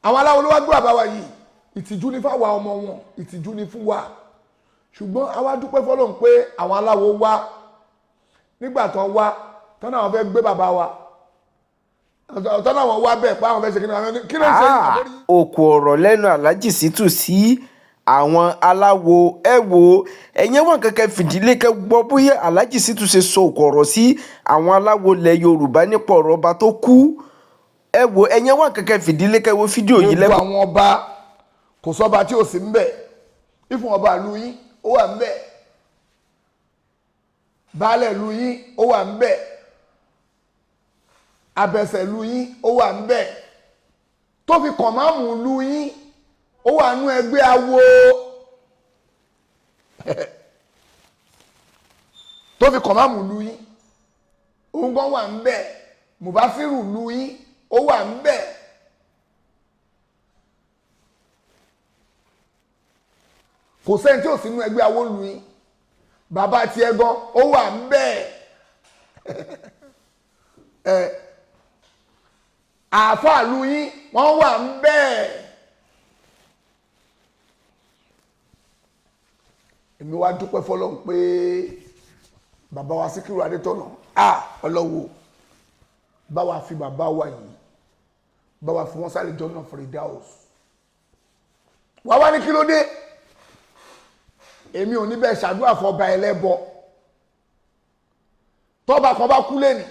àwọn aláwo ló wá gbé bàbá wa yìí ìtìjú ní fáwa ọmọ wọn ìtìjú ní fún wa ṣùgbọ́n àwa dúpẹ́ fọ́lọ́run pé àwọn aláwo wá nígbà tán wá tán náà fẹ́ gbé bàbá wa tán náà wọ́n wá bẹ́ẹ̀ pé àwọn fẹ́ ṣe kí ló ń ṣe àbórí. òkú ọ̀rọ̀ lẹ́nu Alhaji Shittu sí àwọn aláwo ẹ wo ẹ̀yẹ́ wọn kẹ́kẹ́ fìdílé kẹ́ gbọ́ bóyá Alhaji Shittu ṣe sọ òkú ọ̀rọ̀ sí àwọn aláwo ilẹ̀ Yorùbá nípa ọ̀rọ̀ ọba tó kú ẹ wo ẹ̀yẹ́ wọn kẹ́kẹ́ fìdílé kẹ́ wo fídíò yìí lẹ́kọ̀ọ́. gbogbo àwọn ọba kò sọ́ba tí ò sí ń bẹ̀ ìfún ọba ìlú yín ó wà ń bẹ̀ baálẹ̀ ìlú yín ó wà ń bẹ̀ abẹsẹ̀ ìlú yín ó wà ń bẹ̀ tó fi kàn máàmù ìlú yín ó wà nú ẹgbẹ́ awo tó fi kàn máàmù ìlú yín òun gan wà ń bẹ̀ mùbáfírù ìlú yín ó wà ń bẹ̀ kò sẹ́ni tí ò sínú ẹgbẹ́ awo ìlú yín bàbá tiẹ̀ gan ó wà ń bẹ̀ àáfàá ìlú yín wọ́n wà ń bẹ̀. èmi wá dúpẹ́ fọlọ́run pé bàbá wa Síkírù Adétọ̀nà ọlọ́wọ́ bá wa fi bàbá wa yìí bá wa fi wọ́n sáré jọ́nà Firdaus wá wá ní kí ló dé èmi ò ní bẹ́ẹ̀ ṣàdúrà fọba ẹlẹ́bọ tọ́ba kan bá kú lẹ́nì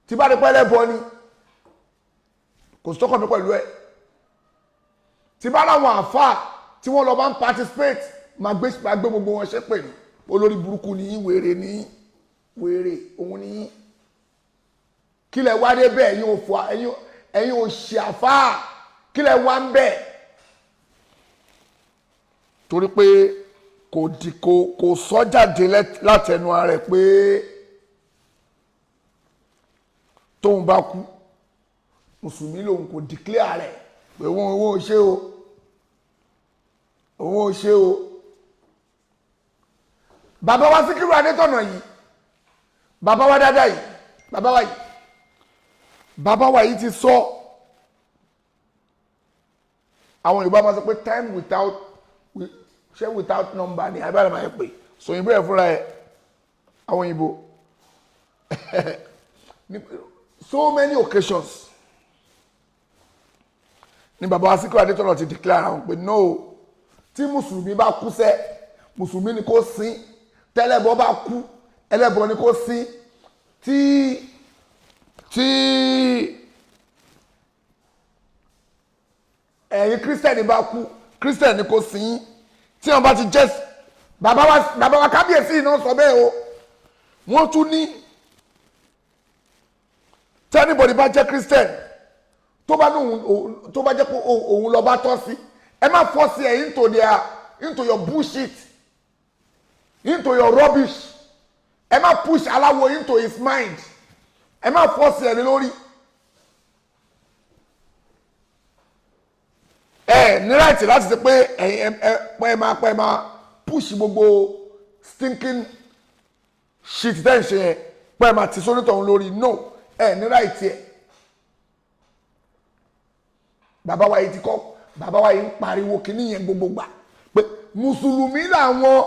tí bá rí pẹ́ ẹlẹ́bọ ni kò sí tọ́kàn mi pẹ̀lú ẹ̀ tí bá láwọn àfáà tí wọ́n lọ bá ń participate máa gbé gbogbo wọn ṣépè ní olórí burúkú ní wèrè ní wèrè òun ní kí lẹ wá dé bẹ́ẹ̀ ẹ̀yin ò ṣe àfáà kí lẹ wá ń bẹ̀ torí pé kò sọ jáde látẹnu ara rẹ̀ pé tóun bá kú mùsùlùmí lòun kò declare rẹ̀ pé òun ò ṣe o òun ò ṣe o bàbá wa Síkírù Adétọ̀nà yìí bàbá wa dáadáa yìí bàbá wa yìí ti sọ àwọn Yorùbá máa sọ pé time without number ni àbára máa ń pè sòyìnbó ẹ̀ fúnra ẹ̀ àwọn òyìnbó so many occasions ni bàbá wa Síkírù Adétọ̀nà ti declare àwọn pé no tí mùsùlùmí bá kú sẹ́ mùsùlùmí ni kò sin tẹ́lẹ̀bọ bá kú ẹlẹ́bọ ni kò sin tí ẹ̀yin kírísítẹ̀nì bá kú kírísítẹ̀nì ni kò sin tí wọ́n bá ti jẹ́ bàbá wa kábíyèsí náà sọ bẹ́ẹ̀ o wọ́n tún ní tẹ́nibọ̀dì bá jẹ́ kírísítẹ̀nì tó bá jẹ́ pé òun lọ bá tọ́ sí ẹ má force ẹ into your bullshit into your rubbish ẹ má push aláwo into his mind ẹ má force ẹ ní lórí ní right láti ṣe pé ẹ máa push gbogbo stinking shit tẹ́ ń ṣe yẹn pé ẹ máa ti sónítọ̀ òun lórí no ní right yẹ bàbá wa yìí ti kọ́ bàbá wa yìí ń pariwo kíní yẹn gbogbo gbà pé mùsùlùmí làwọn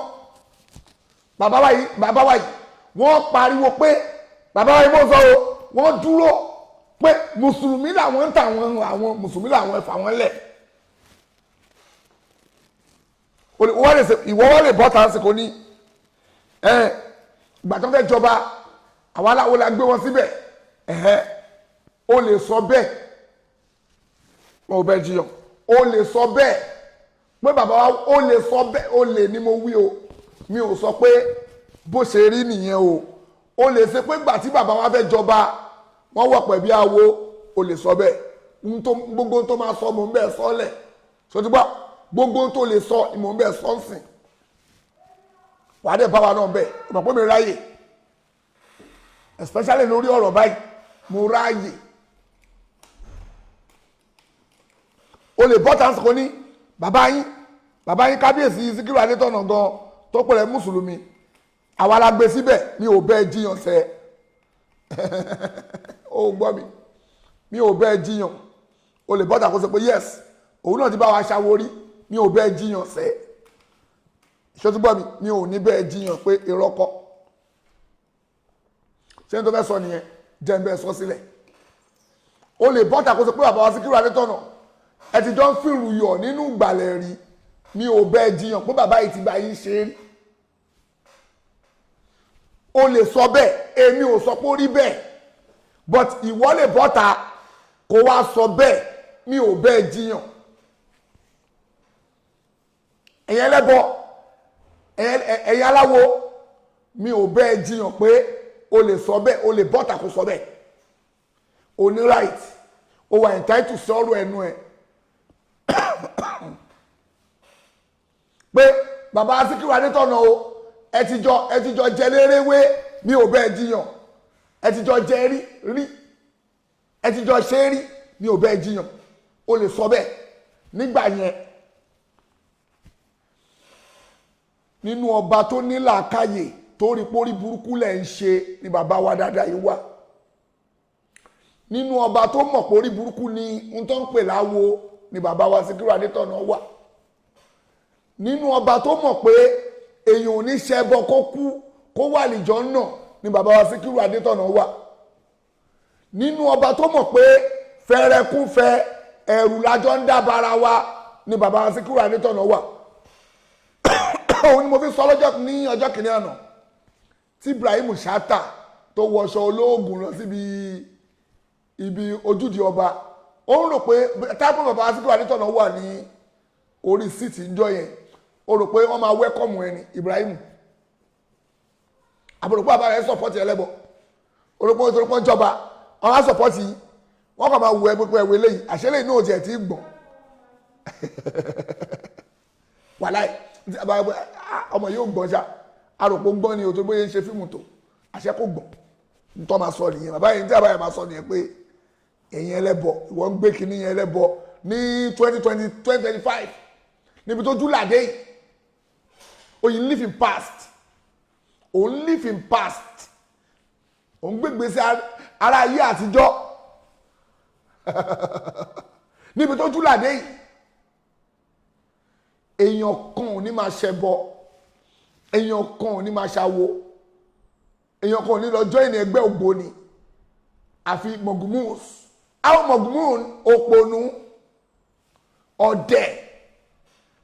bàbá wa yìí wọ́n pariwo pé bàbá wa yìí mọ̀ sọ o wọ́n dúró pé mùsùlùmí làwọn ń tà àwọn mùsùlùmí làwọn ẹ̀fà wọn lẹ̀ ìwọ wọ́n lè bọ́ tà ń sìnkò ní ìgbà tó fẹ́ jọba àwọn aláwo la gbé wọn síbẹ̀ o lè sọ bẹ́ẹ̀ wọn ò bẹ jiyàn o lè sọ bẹ́ẹ̀ pé bàbá wa o lè sọ bẹ́ẹ̀ o lè ní mo wí o mi ò sọ pé bó ṣe rí nìyẹn o lè ṣe pé gbà tí bàbá wa fẹ́ jọba wọ́n wọ̀ pẹ̀ bí awo o lè sọ bẹ́ẹ̀ gbogbo tó máa sọ mò ń bẹ́ẹ̀ sọ́lẹ̀ sọtúgbà gbogbo tó lè sọ mò ń bẹ́ẹ̀ sọ́nsìn wàá dẹ̀ báwa náà bẹ́ẹ̀ ọmọ pé mi ráyè especially lórí ọ̀rọ̀ báyìí mo ráyè o lè bọ́ tàǹsì kò ní bàbá yín kábíyèsí Síkírù Adétọ̀nà gan tó pẹ̀lẹ́ mùsùlùmí àwa la gbé síbẹ̀ mi ò bẹ́ẹ̀ jiyàn sẹ́ o gbọ́ mi ò bẹ́ẹ̀ jiyàn o lè bọ́ta kó sọ pé yes òun náà ti bá wa ṣàwórí mi ò bẹ́ẹ̀ jiyàn sẹ́ ṣọ́túbọ̀ mi ò ní bẹ́ẹ̀ jiyàn pé irọ́ kọ́ ṣé ní tó fẹ́ sọ nìyẹn jẹ́ ń bẹ́ẹ̀ sọ sílẹ̀ o lè bọ́ta kó sọ pé bàbá wa Síkírù Adétọ̀nà ẹ ti jọ ń fìrù yọ̀ nínú ìgbàlẹ̀ rí mi ò bẹ́ẹ̀ jiyàn pé bàbá yìí ti bá yín ṣe rí o lè sọ bẹ́ẹ̀ èmi ò sọ pé ó rí bẹ́ẹ̀ but ìwọ lè bọ́ta kó wá sọ bẹ́ẹ̀ mi ò bẹ́ẹ̀ jiyàn ẹ̀yin ẹlẹ́bọ ẹ̀yin aláwo mi ò bẹ́ẹ̀ jiyàn pé o lè sọ bẹ́ẹ̀ o lè bọ́ta kó sọ bẹ́ẹ̀ o ní right o wà entitled sọ̀rọ̀ ẹnu ẹ̀ pé bàbá Síkírù Adétọ̀nà o ẹ ti jọ jẹ lérewé mi ò bẹ́ẹ̀ jiyàn ẹ ti jọ jẹ rí ẹ ti jọ ṣe rí mi ò bẹ́ẹ̀ jiyàn o lè sọ bẹ́ẹ̀ nígbà yẹn nínú ọba tó ní làákàyè tó rí pórí burúkú lẹ̀ ń ṣe ni bàbá wa dáadáa yìí wà nínú ọba tó mọ̀ pórí burúkú ni n tó ń pè láwo ni bàbá wa Síkírù Adétọ̀nà wà nínú ọba tó mọ̀ pé èèyàn ò ní ṣẹbọ kó kú kó wà lìjọ náà ni bàbá wa Síkírù Adétọ̀nà wà nínú ọba tó mọ̀ pé fẹ́rẹ́kúfẹ́ ẹ̀rù lájọ ń dábàra wa ni bàbá wa Síkírù Adétọ̀nà wà òun ni mo fi sọ ní ọjọ́ kìíní àná tí Ibrahim Shatta tó wọṣọ olóògùn lọ síbi ibi ojúde ọba ó ń rò pé táìpù bàbá wa Síkírù Adétọ̀nà wà ní orí síìtì ńjọ́ yẹn ó rò pé wọ́n máa wẹ́kọ̀mù ẹni Ibrahim àbúrò pé bàbá rẹ̀ sọ̀pọ̀tì ẹlẹ́bọ ó rò pé ó tó jọba wọ́n á sọ̀pọ̀tì yìí wọ́n kàn máa wù ẹ́ pípẹ́ ìwé lẹ́yìn àṣẹlẹ̀ inú òjì ẹ̀ tí gbọ̀n wàláì ọmọ yóò gbọ́n ṣá àròpọ̀ gbọ́n ni o tó bóyá ń ṣe fíìmù tó àṣẹ kò gbọ́n tó máa sọ nìyẹn bàbá yìí tí àbáyà máa sọ nìyẹn pé ẹ̀yin ẹlẹ́bọ ìwọ ń gbé kinní yẹn ẹlẹ́bọ ní 2025 níbi tó dúlàdé yìí o yìí live in past o live in past o ń gbégbèsè ara ayé àtijọ́ níbi tó dúlàdé yìí èèyàn kan ò ní máa ṣẹbọ èèyàn kan ò ní máa ṣàwo èèyàn kan ò ní lọ join ẹgbẹ́ ògbóni àfi mọ̀gùmùs àwọn mọ̀gùmùn òpònú ọ̀dẹ̀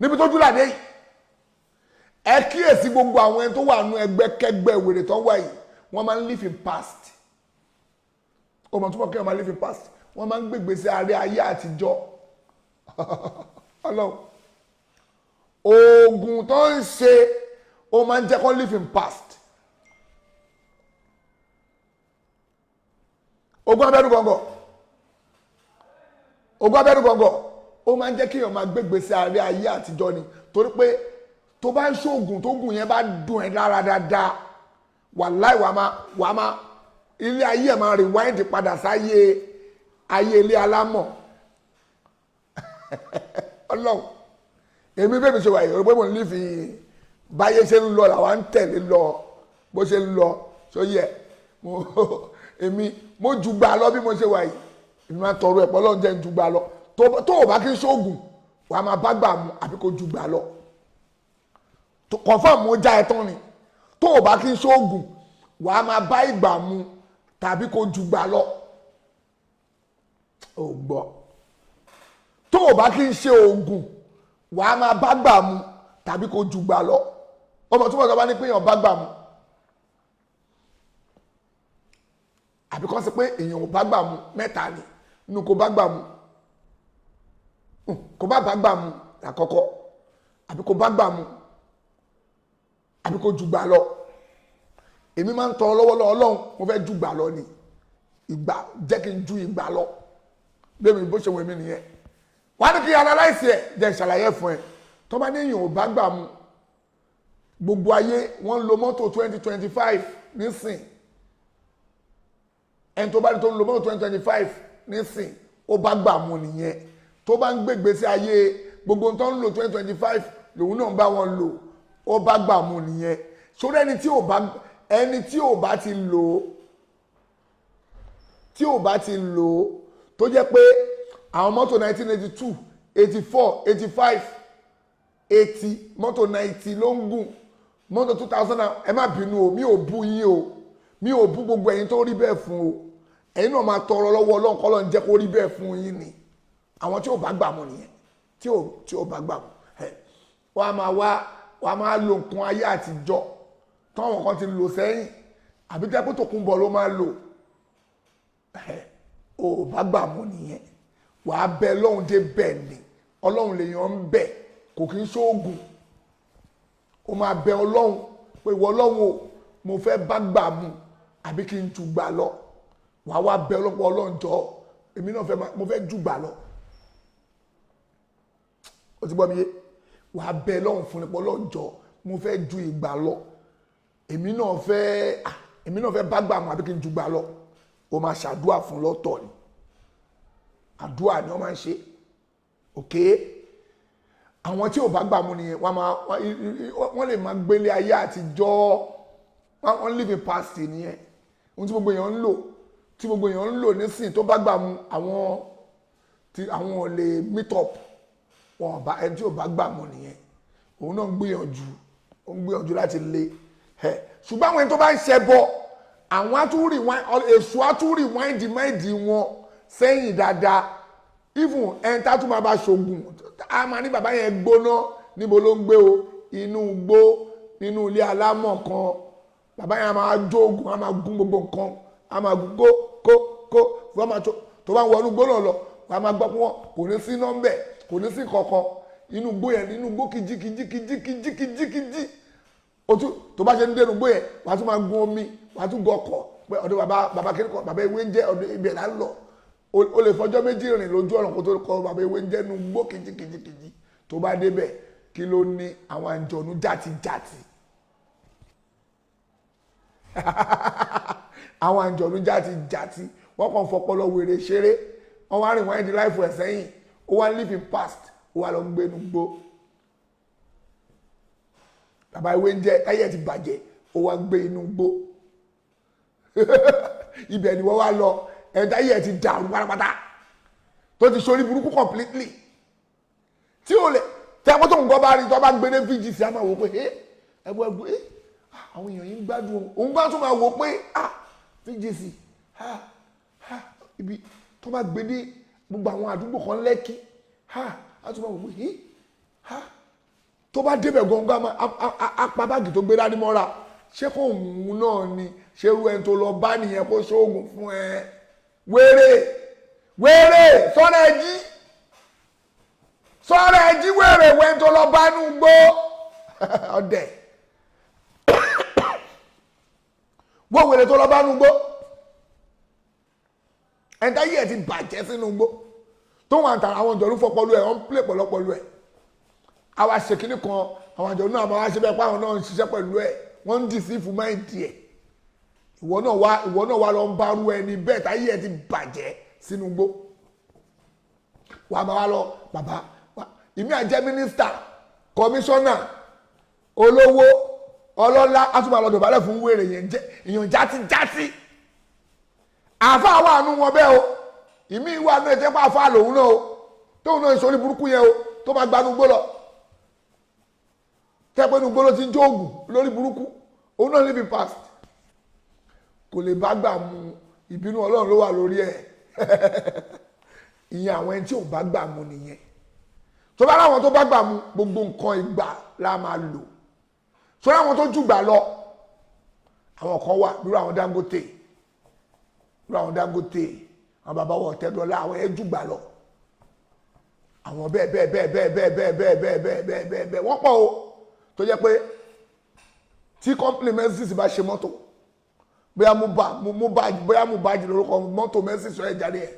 níbi tó dúlàdé yìí ẹ kíyèsí gbogbo àwọn ẹni tó wà nù ẹgbẹ́ kẹgbẹ́ wèrè tó wà yìí wọ́n máa ń live in past ọmọ tó mọ̀ kí wọ́n máa live in past wọ́n máa ń gbégbèsè ààrẹ ayé àtijọ́ ọlọ́run oògùn tó ń ṣe ó máa ń jẹ́ kó live in past oògùn abẹ́rù gọ̀ngọ̀ ó máa ń jẹ́ kí èèyàn máa gbégbèsè ààrẹ ayé àtijọ́ ni torí pé tó bá ń ṣoògùn tó gùn yẹn bá dùn ẹ́ lára dáadáa wàláì wàá máa ilé ayé ẹ̀ máa rewind padà sáyé ayé ilé alámọ̀ ọlọ́run èmi bẹ́ẹ̀ mi ṣe wà yìí pé mo ní fi báyé ṣe ń lọ làwa ń tẹ̀lé lọ bó ṣe ń lọ ṣó yẹ mo jù gbà lọ bí mo ṣe wà yìí èmi máa tọrọ ẹ̀pọ̀ lọ́n jẹ́ ń jù gbà lọ tó o bá kí n ṣoògùn wàá máa bá gbà mu àbí kò jù gbà lọ confirm mo já ẹ tán ni tó o bá kí n ṣoògùn wàá máa bá ìgbà mu tàbí kò jù gbà lọ ò gbọ́ tó o bá kí n ṣe oògùn wàá máa bá gbà mu tàbí kò jù gbà lọ ọmọ tó mọ̀ tó bá ní pé èèyàn bá gbà mu àbí kọ́ sí pé èèyàn ò bá gbà mu mẹ́ta ni inú kò bá gbà mu kò bá gbà mu àkọ́kọ́ àbí kò bá gbà mu àbí kò jù gbà lọ èmi máa ń tọrọ lọ́wọ́ Ọlọ́run mo fẹ́ jù gbà lọ ni ìgbà jẹ́ kí n ju ìgbà lọ bẹ́ẹ̀ mi bó ṣe wọ̀ mí nìyẹn wọ́n á ní kí analyse ẹ̀ jẹ́ ìṣàlàyé fún ẹ tó bá ní èèyàn ò bá gbà mu gbogbo ayé wọ́n ń lo mọ́tò 2025 nísìn ẹni tó bá ní tó ń lo mọ́tò 2025 nísìn ó bá gbà mu nìyẹn tó bá ń gbègbè sí ayé gbogbo tó ń lo 2025 lòun náà bá wọn lò ó bá gbà mu nìyẹn sórí ẹni tí ò bá ti lò tó jẹ́ pé àwọn mọ́tò 1982 84 85 80 mọ́tò 90 ló ń gùn mọ́tò 2000 ẹ má bínú o mi ò bú yín o mi ò bú gbogbo ẹ̀yin tó rí bẹ́ẹ̀ fún o ẹ̀yin náà máa tọrọ lọ́wọ́ Ọlọ́run k'Ọlọ́run jẹ́ kó rí bẹ́ẹ̀ fún yín ni àwọn tí ò bá gbà mọ́ nìyẹn tí ò bá gbà mọ́ wọ́n á máa lo nǹkan ayé àtijọ́ táwọn kan ti lò sẹ́yìn àbí tẹ́ pé Tòkunbọ̀ ló máa lò ò bá gbà mọ́ nìyẹn wàá bẹ lọ́hùn dé bẹ́ẹ̀ ni Ọlọ́run lèèyàn ń bẹ̀ kò kí ń ṣoògùn ó máa bẹ Ọlọ́run pé ìwọ Ọlọ́run o mo fẹ́ bá gbà mu àbí kí n jù gbà lọ wàá wá bẹ Ọlọ́run Ọlọ́run jọ èmi náà mo fẹ́ jù gbà lọ ó ti gbọ́ mi yé wàá bẹ lọ́hùn fún nípa Ọlọ́run jọ mo fẹ́ ju ìgbà lọ èmi náà fẹ́ bá gbà mu àbí kí n jù gbà lọ ó máa ṣàdúà fún lọ́tọ̀ ni àdúà ni wọ́n máa ń ṣe òkè àwọn tí ò bá gbà mú nìyẹn wọ́n lè máa gbélé ayé àtijọ́ wọ́n live in past nìyẹn ohun tí gbogbo èèyàn ń lò nísìnyí tó bá gbà mú àwọn ò lè meet up wọn bá ẹni tí ò bá gbà mú nìyẹn òun náà ń gbìyànjú láti lé ṣùgbọ́n àwọn ẹni tó bá ń ṣẹbọ àwọn èṣù àtúrì wáìndì wọn sẹ́yìn dáadáa even ẹni tá tún máa bá ṣògùn a máa ní bàbá yẹn gbóná níbo ló ń gbé o inú igbó nínú ilé alámọ̀ kan bàbá yẹn a máa jó oògùn a máa gún gbogbo nǹkan a máa gún kó tó bá ń wọnú gbóná lọ wà á máa gbọ́ pé wọn kò ní sí nọ́mbẹ̀ kò ní sí kankan inú igbó yẹn nínú igbó kìjì tó bá ṣe ń dénú igbó yẹn wà á tún máa gún omi wà á tún gún ọkọ̀ pé ọ̀dọ̀ bàbá kiri kan bàbá ewé ń jẹ́ ọ̀dọ̀ ibẹ̀ là ń lọ o lè fọjọ́ méjì rìn lójú ọ̀nà kó tó kọ bàbá ewé ń jẹ́ nu gbó kìjì tó bá débẹ̀ kí ló ní àwọn àjọ̀nú jàtijàti àwọn àjọ̀nú jàtijàti wọ́n kàn fọpọlọ wèrè ṣeré wọ́n wá rìn wọ́n di láìfò ẹ̀ sẹ́yìn ó wá live in past ó wá lọ ń gbé nu gbó bàbá ewé ń jẹ́ táyé ti bàjẹ́ ó wá gbé inú gbó ibẹ̀ ni wọ́n wá lọ ẹ̀dá yẹ̀ ti dàrú pátápátá tó ti sori burúkú completely tí o lè tẹ́kọ́ tó ń gbọ́ bá rí tó bá gbé ní VGC a máa wò pé ẹgbẹ́ àwọn èèyàn yìí ń gbádùn òun gbá tó máa wò pé VGC ibi tó bá gbé ní gbogbo àwọn àdúgbò kan Lẹ́kì a tó máa wò pé tó bá débẹ̀ gangan apá báàgì tó gbé dání mọ́ra ṣé kò mú náà ni ṣé irú ẹni tó lọ bá nìyẹn kó ṣoògùn fún ẹ wèrè sọ́rọ̀ ẹjí wèrè wẹ́n tó lọ bá nú gbó ọdẹ wọ́n wèrè tó lọ bá nú gbó ẹ̀ńtá yìí ẹ̀ ti bàjẹ́ sínú gbó tó wà ń tàrà àwọn ìjọ̀lú fọpọlú ẹ̀ wọ́n ń plé pọ̀lọpọ̀lú ẹ̀ àwa ṣèkínní kan àwọn ìjọ̀lú náà máa wá ṣe bẹ́ẹ̀ pé àwọn náà ń ṣiṣẹ́ pẹ̀lú ẹ̀ wọ́n ń dì sí fún máìndì ẹ̀ ìwọ náà wá lọ ń bá rú ẹni bẹ́ẹ̀ táyé ẹ̀ ti bàjẹ́ sínú gbó wàá máa wá lọ bàbá ìmí àjẹ́ mínísítà kọmíṣánná olówó ọlọ́lá àtúbà lọ dọ̀bálẹ̀ fún wèrè èèyàn játijàti àfa àwọn àánú wọn bẹ́ẹ̀ o ìmí ìwà náà jẹ́ pé àfa lòun náà o tóun náà ìṣòrí burúkú yẹn o tó máa gbanú gbó lọ tẹ́ pé inú gbó ló ti ń jó oògùn lórí burúkú òun náà live in past kò lè bá gbà mu ìbínú Ọlọ́run ló wà lórí ẹ̀ ìyẹn àwọn ẹni tí ò bá gbà mu nìyẹn tó bá láwọn tó bá gbà mu gbogbo nǹkan ìgbà la máa lò tó láwọn tó jùgbà lọ àwọn kan wà lórí àwọn Dangote àwọn bàbá wọn Ọ̀tẹ́dọ́lá àwọn ẹ̀ jùgbà lọ àwọn bẹ́ẹ̀ wọ́n pọ̀ o tó jẹ́ pé tí company Mercedes bá ṣe mọ́tò bóyá mú báàjì lórúkọ mọ́tò Mercedes rẹ̀ jáde ẹ̀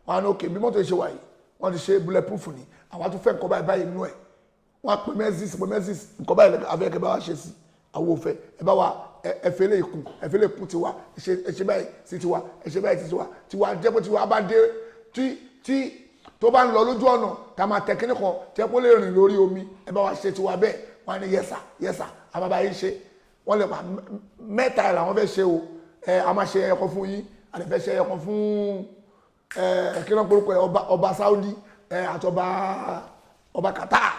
wọ́n á ní òkè bí mọ́tò ṣe wà yìí wọ́n ti ṣe bulletproof ni àwọn tó fẹ́ nǹkan báyìí nínú ẹ̀ wọ́n á pè Mercedes nǹkan báyìí abẹ́kẹ́ bá wá ṣe sí àwọn òfẹ́ ẹ bá wa ẹ̀fẹ́ lè kún tiwa ẹ̀ṣẹ̀ báyìí sí tiwa ẹ̀ṣẹ̀ báyìí sí tiwa jẹ́ pé tiwa bá dé tí tó bá ń lọ lójú ọ̀nà tá a máa tẹ kíní kan tẹ́ kó lè rìn lórí omi ẹ bá wa ṣe tiwa bẹ́ẹ̀ wọ́n á ní yẹ́sà àbábá yìí ṣe wọ́n lè pa mẹ́ta làwọn fẹ́ ṣe o a máa ṣe ẹyọkan fún yín a lè fẹ́ ṣe ẹyọkan fún kí ló ń porúkọ ẹ̀ ọba Saudi àti ọba Qatar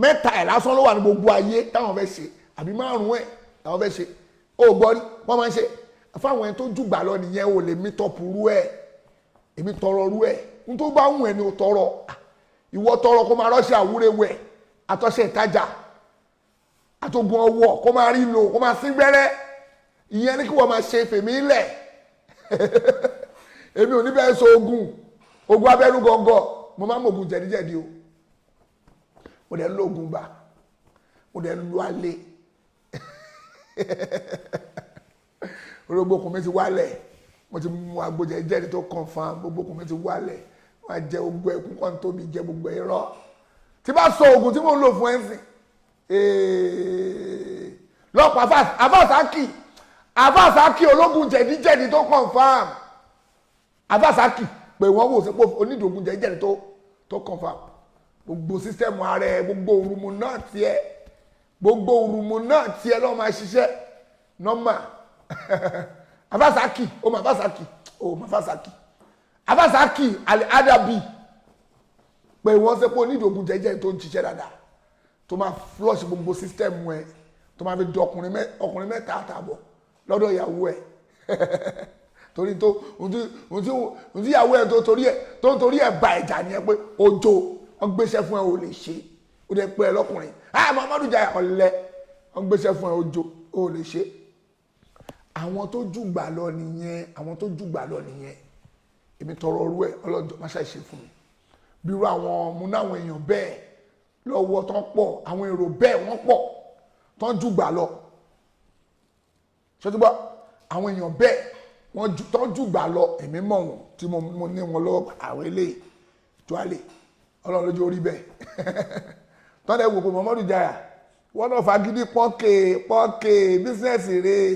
mẹ́ta ẹ̀ lásán ló wà ní gbogbo ayé táwọn fẹ́ ṣe àbí márùn-ún ẹ̀ táwọn fẹ́ ṣe ó gbọ́ rí wọ́n máa ń ṣe fáwọn ẹni tó jùgbà lọ nìyẹn ò lè mí tọpù rú ẹ̀ èmi tọrọ rú ẹ̀ n tó bá wù ẹ́ ni ò tọrọ ìwọ tọrọ kó máa rọ́ṣẹ́ àwúrẹ́wẹ̀ àtọ́ṣẹ́ ìtajà àtògùn ọwọ́ kó máa rí lò kó máa sín gbẹ́rẹ́ ìyẹn ní kí wọ́n máa ṣe fèmí lẹ̀ èmi ò ní bẹ́ẹ̀ sọ ogun abẹ́rú gọ́gọ́ mo máa ń mọ̀ ogun jẹ̀díjẹ̀dí o mo dẹ̀ ń lo ogun gbà mo dẹ̀ ń lo alẹ́ ológbòkùn mi ti wálẹ̀ mo ti mú agbójẹ jẹ́ni tó confam gbogbo mi ti wálẹ̀ wọ́n á jẹ ogun ẹkún kan tó mi jẹ gbogbo irọ́ tí bá sọ ogun tí mo ń lò fún ẹ̀sìn lọ́pàá àfàsákì ológun jẹ̀díjẹ̀dí tó confam àfàsákì pé wọ́n wò sí pé onídògùn jẹ̀díjẹ̀dí tó confam gbogbo sísẹ́mù ààrẹ gbogbo òrùmù náà tiẹ̀ lọ́ọ́ máa ṣiṣẹ́ nọ́mà àfàsákì ó mà àfàsákì àdàbí pé wọ́n ṣe pé onídògùn jẹ̀díjẹ̀dí tó ń ṣiṣẹ́ dáadáa tó máa flush gbogbo sísẹ́mù ẹ̀ tó máa fi di ọkùnrin mẹ́ta àtààbọ̀ lọ́dọ̀ ìyàwó ẹ̀ torí tó ohun tí ìyàwó ẹ̀ tó ń torí ẹ̀ ba ẹ̀jà nìyẹn pé ojo wọ́n gbéṣẹ́ fún ẹ ò lè ṣe ó dẹ̀ pé ẹ lọ́kùnrin Muhammadu Jaya ọ̀lẹ́ wọ́n gbéṣẹ́ fún ẹ ojo ó lè ṣe àwọn tó jùgbà lọ nìyẹn èmi tọrọ ọrú ẹ ọlọ́dọ̀ má ṣàìṣe fún mi bí irú àwọn mú náwọn èèyàn bẹ́ẹ̀ lọ́wọ́ tán pọ̀ àwọn èrò bẹ́ẹ̀ wọ́n pọ̀ tán jùgbà lọ ṣọ́túbọ̀ àwọn èèyàn bẹ́ẹ̀ tán jùgbà lọ èmi mọ̀ wọn tí mo ní wọn lọ́wọ́ àwọn eléyìí tó a lè ọlọ́run lójú orí bẹ́ẹ̀ tọ́lẹ̀ wò pé Muhammadu Jaya wọ́n náà fagídí pọ́ǹkè bísíǹsì rẹ̀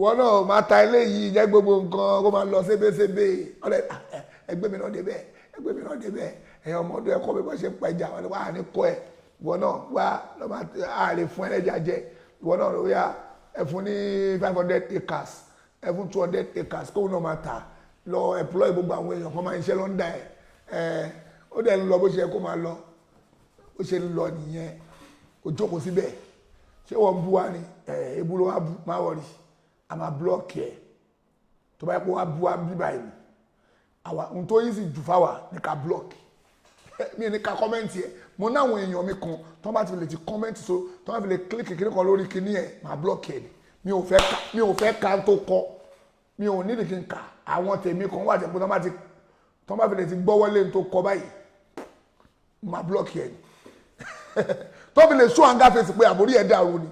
wọ́n náà máa ta eléyìí jẹ́ gbogbo nǹkan kó máa lọ sébésébé ọ̀lẹ́ ẹgbẹ́ mi náà débẹ̀ ẹ̀yàn ọmọdé ẹ̀kọ́ mi bọ́ ṣe ń pẹja wọn ni wà á ní kọ́ ẹ̀ ìwọ náà wá lọ́mọ àlè fún ẹlẹ́jà jẹ ìwọ náà ló yá ẹ fún ní 500 acres ẹ fún 200 acres kóun náà máa tà lọ employ gbogbo àwọn èèyàn kan máa ń ṣe lọ́ndà ẹ̀ ó dẹ̀ ń lọ bó ṣe yẹ kó máa lọ bó ṣe ń lọ nìyẹn kò jókòó síbẹ̀ ṣé wọ́n ń bú wa ni ebu ló wá bú máa wọ̀rì a máa blọ́ọ̀kì ẹ̀ tó bá yẹ kó wá bú wa bíbá yìí àwa ohun tó yí sì jù fáwa ní ká blọ́ọ̀kì mi ní ká kọ́mẹ́ǹtì ẹ̀ mo náwọn èèyàn mi kan tó bá ti lè ti kọ́mẹ́ǹtì so tó bá fi lè kílíkì kíní kan lórí kíní ẹ̀ máa blọ́ọ̀kì ẹ̀ ni mi ò fẹ́ ká tó kọ́ mi ò nídìí kí n kà àwọn tèmi kan wà jẹ́ pé tó bá fi lè ti gbọ́wọ́lé tó kọ́ báyìí máa blọ́ọ̀kì ẹ̀ ni tó fi lè ṣó àǹgá fèsì pé àbórí ẹ̀ dàrú ni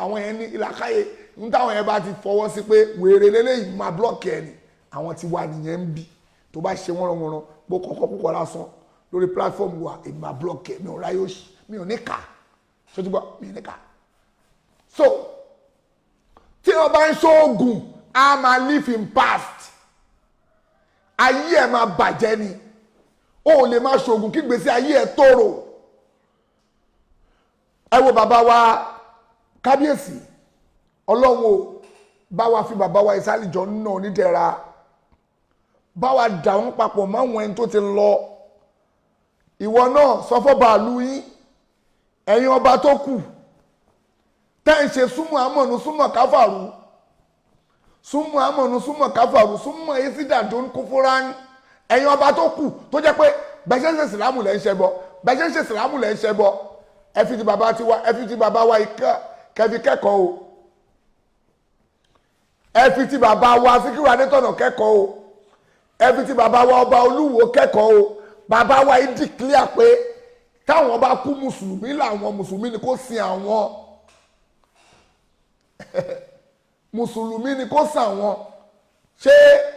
àwọn yẹn ní ìlàkàyè ń táwọn yẹn bá ti fọwọ́ sí pé wèrè lélẹ́yìí máa blọ́ọ̀kì ẹ̀ ni àwọn ti wà nìyẹn ń bí tó bá ṣe wọ́n rán bó kọ́kọ́ púpọ̀ lásán lórí platform wa èmi máa block ẹ mi ò ráyè òṣì mi ò ní kà ṣojúbọ mi ò ní kà so tí wọn bá ń ṣoògùn a máa live in past ayé ẹ máa bàjẹ́ ni o ò lè máa ṣoògùn kí gbèsè ayé ẹ tòrò ẹ wo bàbá wa kábíyèsí ọlọ́run o bá wa fi bàbá wa ìsálìjọ náà onídẹ̀ra bá wa dà wọ́n papọ̀ máwọn ẹni tó ti lọ ìwọ náà sọ fọ́ bàálù yín ẹ̀yin ọba tó kù tẹ́ ń ṣe súnmọ́ àmọ̀nù súnmọ́ káfàrú súnmọ́ ìsídà tó ń kú fúnra ní ẹ̀yin ọba tó kù tó jẹ́ pé bẹ́ṣẹ́ ń ṣe sìlámù lẹ́ ń ṣe bọ́ ẹ fi ti bàbá tiwa ẹ fi ti bàbá wa kẹfì kẹ́kọ̀ọ́ o ẹ fi ti bàbá wa Síkírù Adétọ̀nà kẹ́kọ̀ọ́ o ẹ fi ti bàbá wa ọba Olúwo kẹ́kọ̀ọ́ o bàbá wa yìí declare pé táwọn bá kú mùsùlùmí làwọn mùsùlùmí ni kó sin àwọn mùsùlùmí ni kó sin àwọn ṣé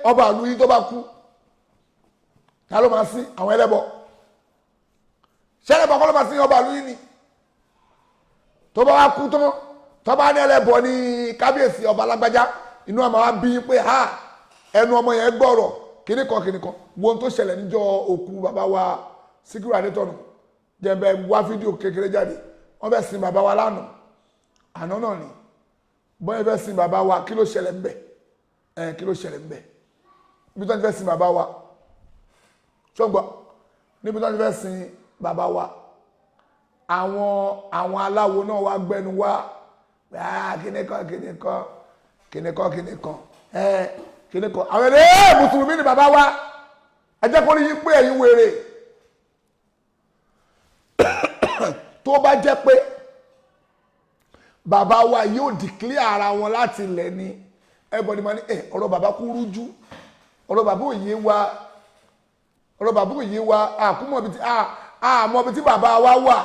ọba ìlú yìí tó bá kú ta ló máa sin àwọn ẹlẹ́bọ ṣé ẹlẹ́bọ kọ́ ló máa sin ọba ìlú yìí ni tó bá wá kú tó bá ní ẹlẹ́bọ ní kábíyèsí ọba alágbájá inú àmọ́ wa bí pé ẹnu ọmọ yẹn gbọ́rọ̀ kìnnìkan wọn tó ṣẹlẹ̀ níjọ́ òkú bàbá wa Síkírù Adétọ̀nà jẹ́bẹ̀ wá fídíò kékeré jáde wọ́n fẹ́ sin bàbá wa lánàá àná náà ni bọ́n fẹ́ sin bàbá wa kí ló ṣẹlẹ̀ ńbẹ̀ kí ló ṣẹlẹ̀ ńbẹ̀ níbi tó ń fẹ́ sin bàbá wa ṣọ́gbọ́n níbi tó ń fẹ́ sin bàbá wa àwọn aláwo náà wá gbẹnu wá kíníkan àwọn ẹ̀rẹ́ mùsùlùmí ni bàbá wa ẹ jẹ́ kó rí yín pé ẹ̀yin wèrè tó bá jẹ́ pé bàbá wa yóò declare ara wọn láti ilẹ̀ ni everybody máa ní ọ̀rọ̀ bàbá kú rújú ọ̀rọ̀ bàbá òye wa àmọ́ bí tí bàbá wa wà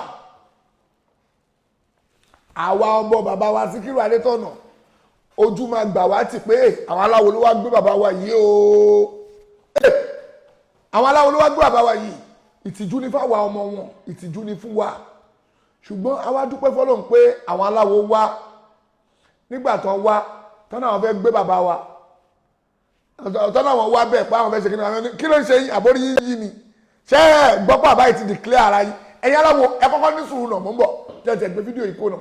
àwa ọmọ bàbá wa Síkírù Adétọ̀nà ojú máa gbà wá tì pé àwọn aláwo ló wá gbé bàbá wa yìí o àwọn aláwo ló wá gbé bàbá wa yìí ìtìjú ní fáwa ọmọ wọn ìtìjú ní fún wa ṣùgbọ́n àwa dúpẹ́ fọ́lọ́run pé àwọn aláwo wá nígbà tán wá tọ́nà àwọn fẹ́ gbé bàbá wa tọ́nà àwọn wá bẹ́ẹ̀ pa àwọn fẹ́ ṣe kí ló ń ṣe àbórí yìí ni ṣé gbọ́pọ̀ àbáyé ti declare ara yín ẹ̀yin aláwo ẹ kọ́kọ́ ní sùúrù náà mò ń bọ̀ jẹ́ gbé fídíò yìí kó náà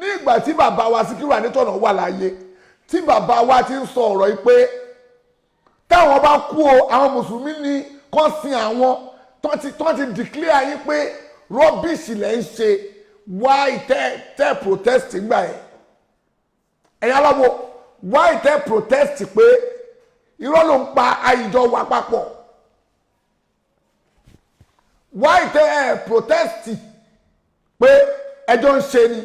nígbà tí bàbá wa Síkírù Adétọ̀nà wà láàyè tí bàbá wa ti ń sọ ọ̀rọ̀ yìí pé táwọn bá kú o àwọn mùsùlùmí ni kàn sin àwọn tó ti declare yín pé rọ́bìṣì lẹ́ ń ṣe why tẹ́ protest gbà ẹ̀ ẹ̀yin aláwo why tẹ́ protest pé irọ́ ló ń pa àìjọ wà papọ̀ why tẹ́ protest pé ẹjọ́ ń ṣe ni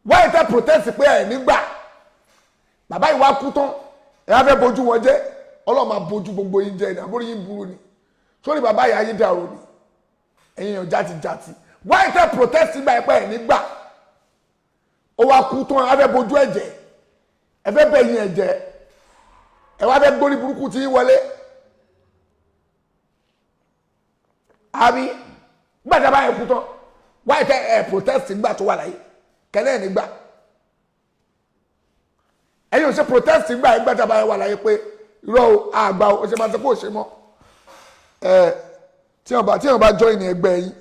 why tẹ́ protest pé ẹ̀ nígbà bàbá yìí wá kú tán ẹ̀ á fẹ́ bójú wọn jẹ́ ọlọ́mà bójú gbogbo yín jẹ́ ní àbúrò yín burú ni sórí bàbá yìí ayé dàrú ni ẹ̀yin èèyàn játijàti why tẹ́ protest gbà ẹ̀ pé ẹ̀ nígbà ó wá kú tán ẹ̀ á fẹ́ bójú ẹ̀jẹ̀ ẹ̀ fẹ́ bẹ̀yìn ẹ̀jẹ̀ ẹ̀ wá fẹ́ gbórí burúkú tí yín wọlé àbí gbàdá báyìí kú tán why tẹ́ protest gbà tó wà láyé kẹlẹ́ ẹ̀ nígbà ẹ̀yin ò ṣe protest gbà ẹ̀ gbàdá báyìí wà láyé pé irọ́ àgbà ó ṣe máa ṣe kó ṣe mọ́ tí wọ́n bá join ẹgbẹ́ yín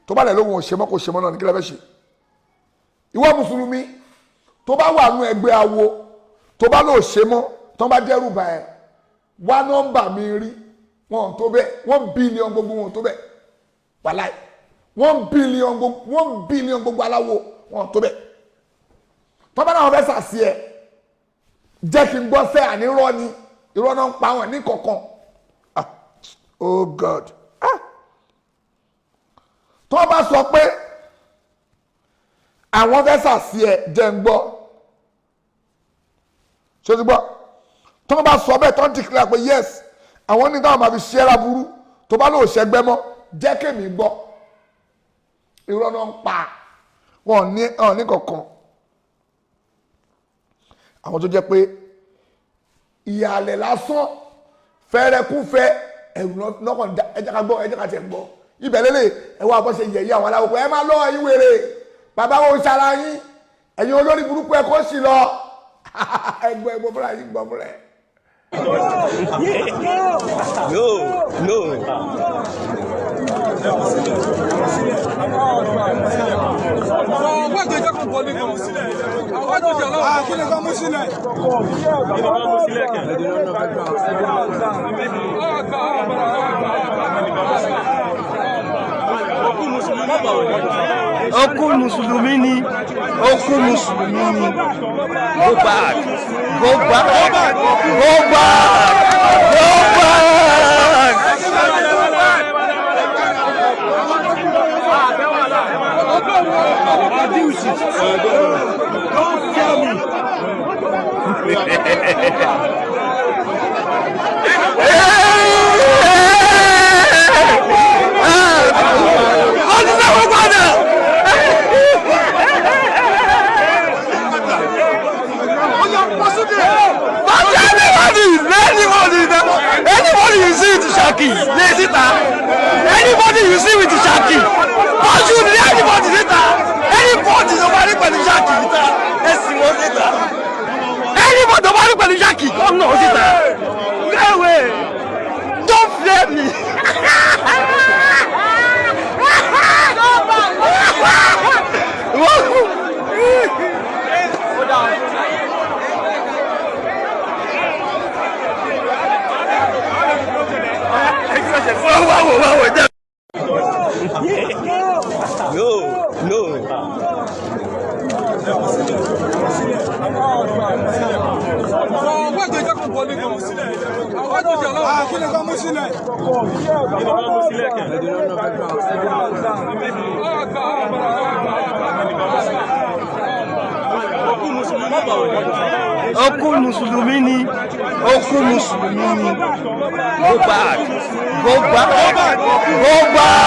tó bá lẹ̀ lóhun ò ṣe mọ́ kó ṣe mọ́ náà ní kí lẹ́ fẹ́ ṣe ìwọ mùsùlùmí tó bá wà nú ẹgbẹ́ awo tó bá lò ṣe mọ́ tó bá dẹ́rù bà ẹ́ wá nọ́mbà mi rí wọn tó bẹ́ẹ̀ 1 billion gbogbo wọn tó bẹ́ẹ̀ wàláì 1 billion gbogbo aláwo wọn tó bẹ́ẹ̀ tó bá náà wọn fẹ́ sàṣì ẹ̀ jẹ́ kí n gbọ́ sẹ́ ànírọ́ ni irọ́ náà ń pa wọn ní kọ̀ọ̀kan oh God tó bá sọ pé àwọn fẹ́ sàṣì ẹ̀ jẹ́ ń gbọ́ ṣé o ti gbọ́ tó bá sọ bẹ́ẹ̀ tó ń declare pé yes àwọn ní táwọn máa fi ṣe é láburú tó bá lóò ṣẹgbẹ́ mọ́ jẹ́ kémi gbọ́ irọ́ náà ń pa wọn ní kọ̀ọ̀kan àwọn tó jẹ́ pé ìyàlẹ̀ lásán fẹ́rẹ́kúfẹ́ ẹ̀rù lọ́kàn ẹjẹ́ ká gbọ́ ẹjẹ́ ká tẹ̀ gbọ́ ibẹ̀ lélẹ̀ ẹ̀wọ́n àbọ̀ṣe yẹ̀yẹ́ àwọn aláwọ̀ pé ẹ máa lọ ẹ̀yin wèrè bàbá wo ṣara yín ẹ̀yin olórí burúkú ẹ̀ kó sì lọ ẹgbẹ́ fúnra yín gbọ́ fúnra ẹ̀. No. Okú mùsùlùmí ni. Go back. Don't tell me. Anybody you see with the Shaki, anybody you see with the Shaki, don't you need anybody later. Anybody nobody but the Shaki later. Let's see what's later. Anybody nobody but the Shaki, come no later. Go away. Don't fear me. Oku Mùsùlùmí ni. Oku Mùsùlùmí ni. Go back. Go back. Go back.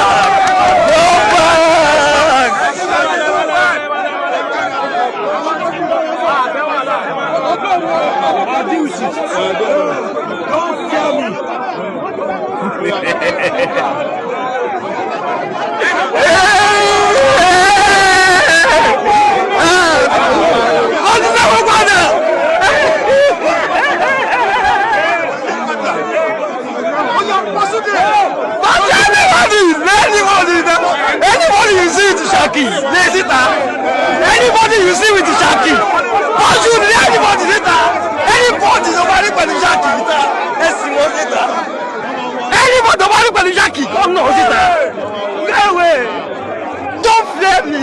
Go back. Don't tell me. Anybody you see with the Shaki, anybody you see with the Shaki, what you need anybody later? Anybody nobody but the Shaki later. Anybody nobody but the Shaki, come no later. Go away. Don't fear me.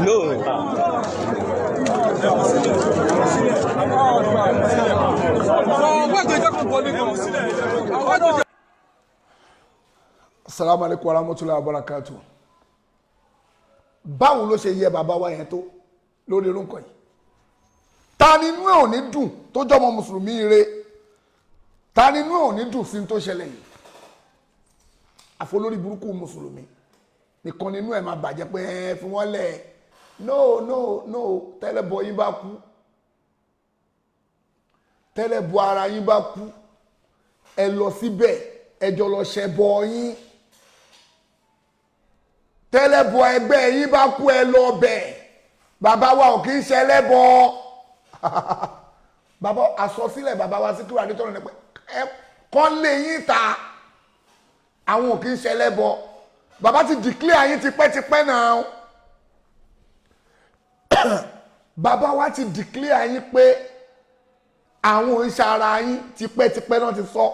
No. Assalamu alaikum warahmatullahi wabarakatuh. Báwo ló ṣe yẹ bàbá wa yẹn tó lórí orúnkọ yìí? Ta nínú ẹ̀ ò ní dùn tó jọmọ mùsùlùmí ire? Ta nínú ẹ̀ ò ní dùn sí tó ṣẹlẹ̀ yìí? Àfolórí burúkú mùsùlùmí nìkan nínú ẹ̀ máa bàjẹ́ pé ẹ fi wọ́n lẹ̀. No, tẹ́lẹ̀bọ yín bá kú, tẹ́lẹ̀bọ ara yín bá kú, ẹ lọ síbẹ̀ ẹjọ́ lọ ṣẹbọ yín. Tẹ́lẹ̀bọ ẹgbẹ́ yín bá kú, ẹ lọ bẹ̀. Bàbá wa ò kì í ṣẹlẹ́bọ. Bàbá àsọsílẹ̀ bàbá wa Síkírù Adétọ́nà ní pé ẹ kọ́ lé yín ta, àwọn ò kì í ṣẹlẹ́bọ. Bàbá ti declare yín tipẹ́tipẹ́ náà. Bàbá wa ti declare yín pé àwọn ìṣara yín tipẹ́tipẹ́ náà ti sọ.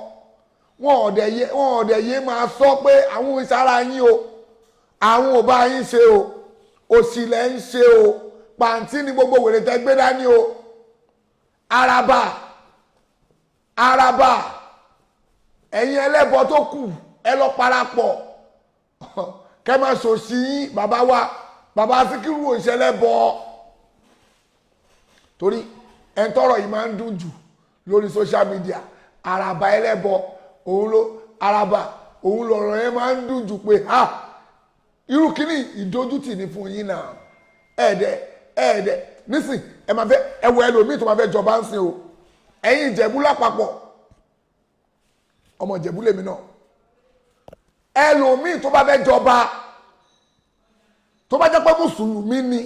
Wọ́n ọ̀dẹ̀ yé máa sọ pé àwọn ìṣara yín o, àwọn ò bá yín ṣe o, òṣìlẹ̀ ń ṣe o, pàǹtí ni gbogbo wèrè tẹ́ gbé dání o. Araba ẹ̀yin ẹlẹ́bọ tó kù ẹ lọ parapọ̀ kẹ́ máa ṣòṣì yín. Bàbá wa bàbá Síkírù òṣèlẹ́bọ torí ẹn tọrọ yìí máa ń dùn jù lórí social media. Araba ẹlẹ́bọ òun lọ̀rọ̀ yẹn máa ń dùn jù pé irú kíní ìdójútì ní fún yín náà. ẹ̀ẹ́dẹ̀ nísìn ẹ máa fẹ́ ẹwọ ẹlòmíì tó máa fẹ́ jọba ń sin o. Ẹ̀yin Ìjẹ̀bú lápapọ̀, ọmọ Ìjẹ̀bú lèmi náà. Ẹlòmíì tó bá fẹ́ jọba tó bá jẹ́ pé mùsùlùmí ni,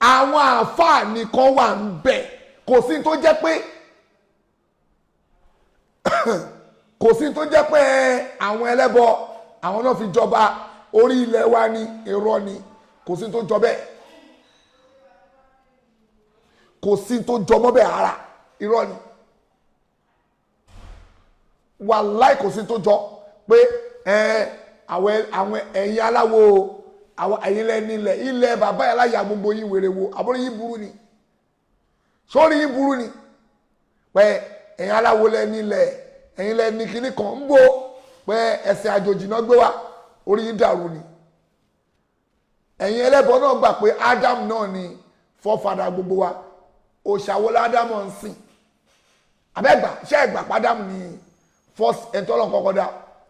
àwọn àáfàá nìkan wà ń bẹ̀. Kò sí tó jẹ́ pé àwọn ẹlẹ́bọ àwọn náà fi jọba orí ilẹ̀ wa ní irọ́ ni. Kò sí tó jọ bẹ́ẹ̀, kò sí tó jọmọ́ bẹ́ẹ̀ ara irọ́ ni. Wàláì kò sí tó jọ pé àwọn ẹ̀yin aláwo àwọn ẹ̀yin lẹ́nilẹ̀ ilẹ̀ bàbá aláya gbogbo yín wèrè wo àbúrò yín burú ni, sórí yín burú ni pé ẹ̀yin aláwo lẹ́nilẹ̀ ẹ̀yin lẹ́ni kíní kan ń bò pé ẹ̀sìn àjòjì náà gbé wá, orí yín dàrú ni. Ẹ̀yin ẹlẹ́bọ náà gbà pé Ádámù náà ni fọ́fadà gbogbo wa, òṣàwọlá Ádámù ń sìn. Àbẹ́gbà ṣé ẹ̀gbà pàdámù ni first ẹ̀ńtọ́lọ́ kọ́kọ́ dá